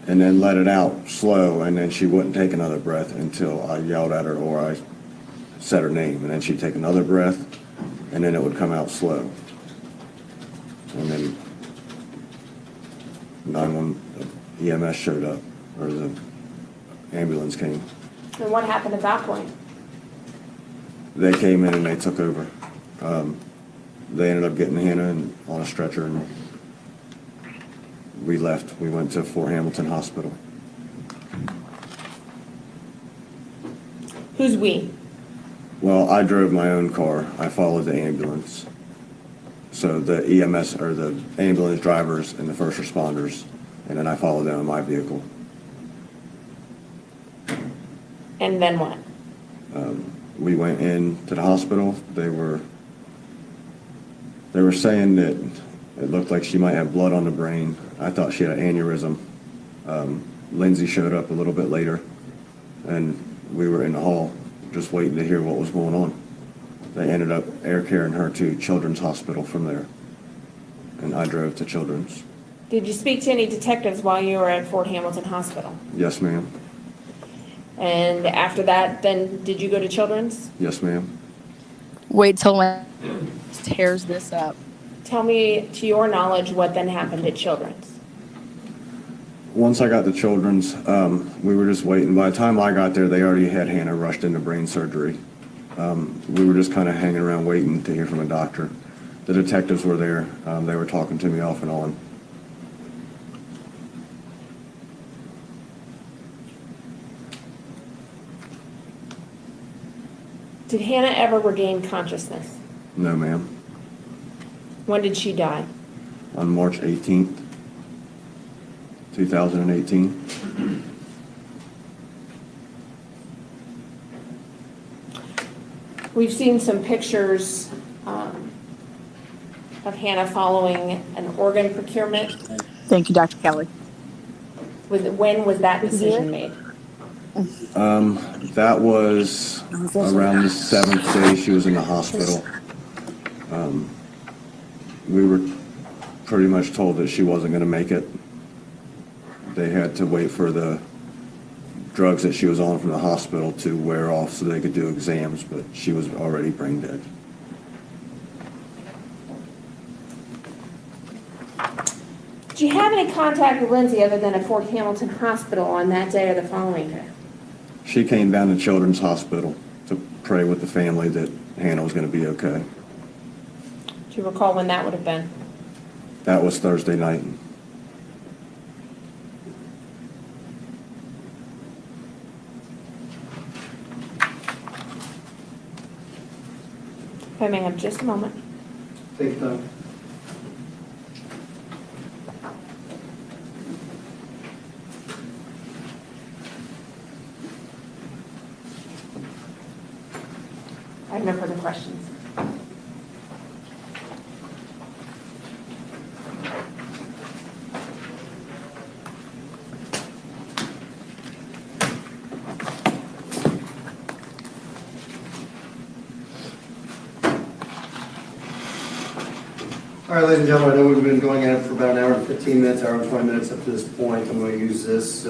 and then let it out slow, and then she wouldn't take another breath until I yelled at her or I said her name, and then she'd take another breath, and then it would come out slow. And then 911 EMS showed up, or the ambulance came. And what happened at that point? They came in and they took over. They ended up getting Hannah on a stretcher, and we left. We went to Fort Hamilton Hospital. Who's we? Well, I drove my own car. I followed the ambulance. So the EMS, or the ambulance drivers and the first responders, and then I followed them in my vehicle. And then what? We went in to the hospital. They were saying that it looked like she might have blood on the brain. I thought she had an aneurysm. Lindsay showed up a little bit later, and we were in the hall just waiting to hear what was going on. They ended up air carrying her to Children's Hospital from there, and I drove to Children's. Did you speak to any detectives while you were at Fort Hamilton Hospital? Yes, ma'am. And after that, then did you go to Children's? Yes, ma'am. Wait till when tears this up. Tell me, to your knowledge, what then happened at Children's? Once I got to Children's, we were just waiting. By the time I got there, they already had Hannah rushed into brain surgery. We were just kind of hanging around waiting to hear from a doctor. The detectives were there. They were talking to me off and on. Did Hannah ever regain consciousness? No, ma'am. When did she die? On March 18th, 2018. We've seen some pictures of Hannah following an organ procurement. Thank you, Dr. Kelly. When was that decision made? That was around the 7th day she was in the hospital. We were pretty much told that she wasn't going to make it. They had to wait for the drugs that she was on from the hospital to wear off so they could do exams, but she was already brain dead. Did you have any contact with Lindsay other than at Fort Hamilton Hospital on that day or the following day? She came down to Children's Hospital to pray with the family that Hannah was going to be okay. Do you recall when that would have been? That was Thursday night. If I may have just a moment. Take your time. I have no further questions. All right, ladies and gentlemen, I know we've been going at it for about an hour and 15 minutes, hour and 20 minutes up to this point. I'm going to use this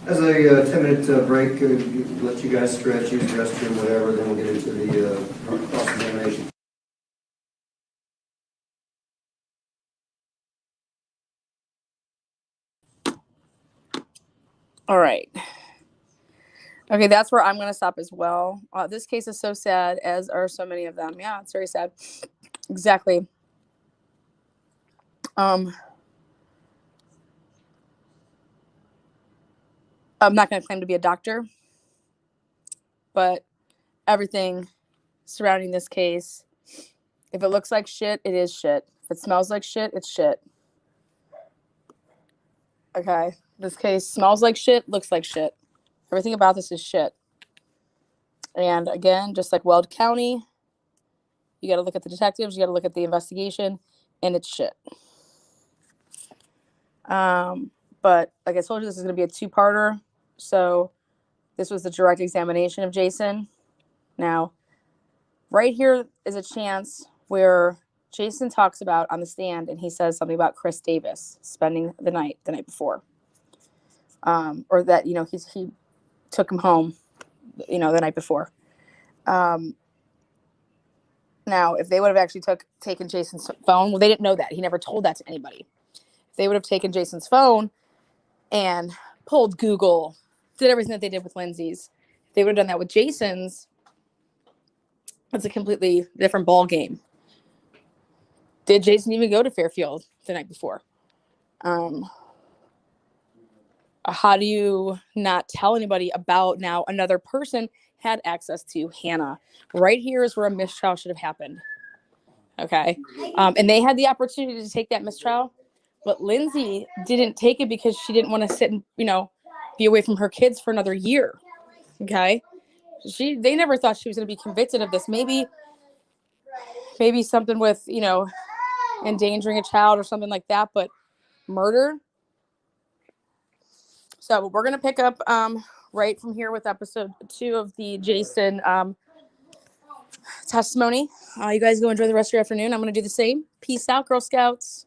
as a 10-minute break, let you guys stretch, use the restroom, whatever, then we'll get into the cross-examination. All right. Okay, that's where I'm going to stop as well. This case is so sad, as are so many of them. Yeah, it's very sad. Exactly. I'm not going to claim to be a doctor, but everything surrounding this case, if it looks like shit, it is shit. If it smells like shit, it's shit. Okay, this case smells like shit, looks like shit. Everything about this is shit. And again, just like Weld County, you got to look at the detectives, you got to look at the investigation, and it's shit. But like I told you, this is going to be a two-parter. So this was the direct examination of Jason. Now, right here is a chance where Jason talks about on the stand, and he says something about Chris Davis spending the night before. Or that, he took him home, the night before. Now, if they would have actually taken Jason's phone, well, they didn't know that. He never told that to anybody. If they would have taken Jason's phone and pulled Google, did everything that they did with Lindsay's, if they would have done that with Jason's, that's a completely different ball game. Did Jason even go to Fairfield the night before? How do you not tell anybody about now another person had access to Hannah? Right here is where a mistrial should have happened. Okay. And they had the opportunity to take that mistrial, but Lindsay didn't take it because she didn't want to sit and, be away from her kids for another year. Okay. They never thought she was going to be convicted of this. Maybe something with, endangering a child or something like that, but murder. So we're going to pick up right from here with episode 2 of the Jason testimony. You guys go enjoy the rest of your afternoon. I'm going to do the same. Peace out, Girl Scouts.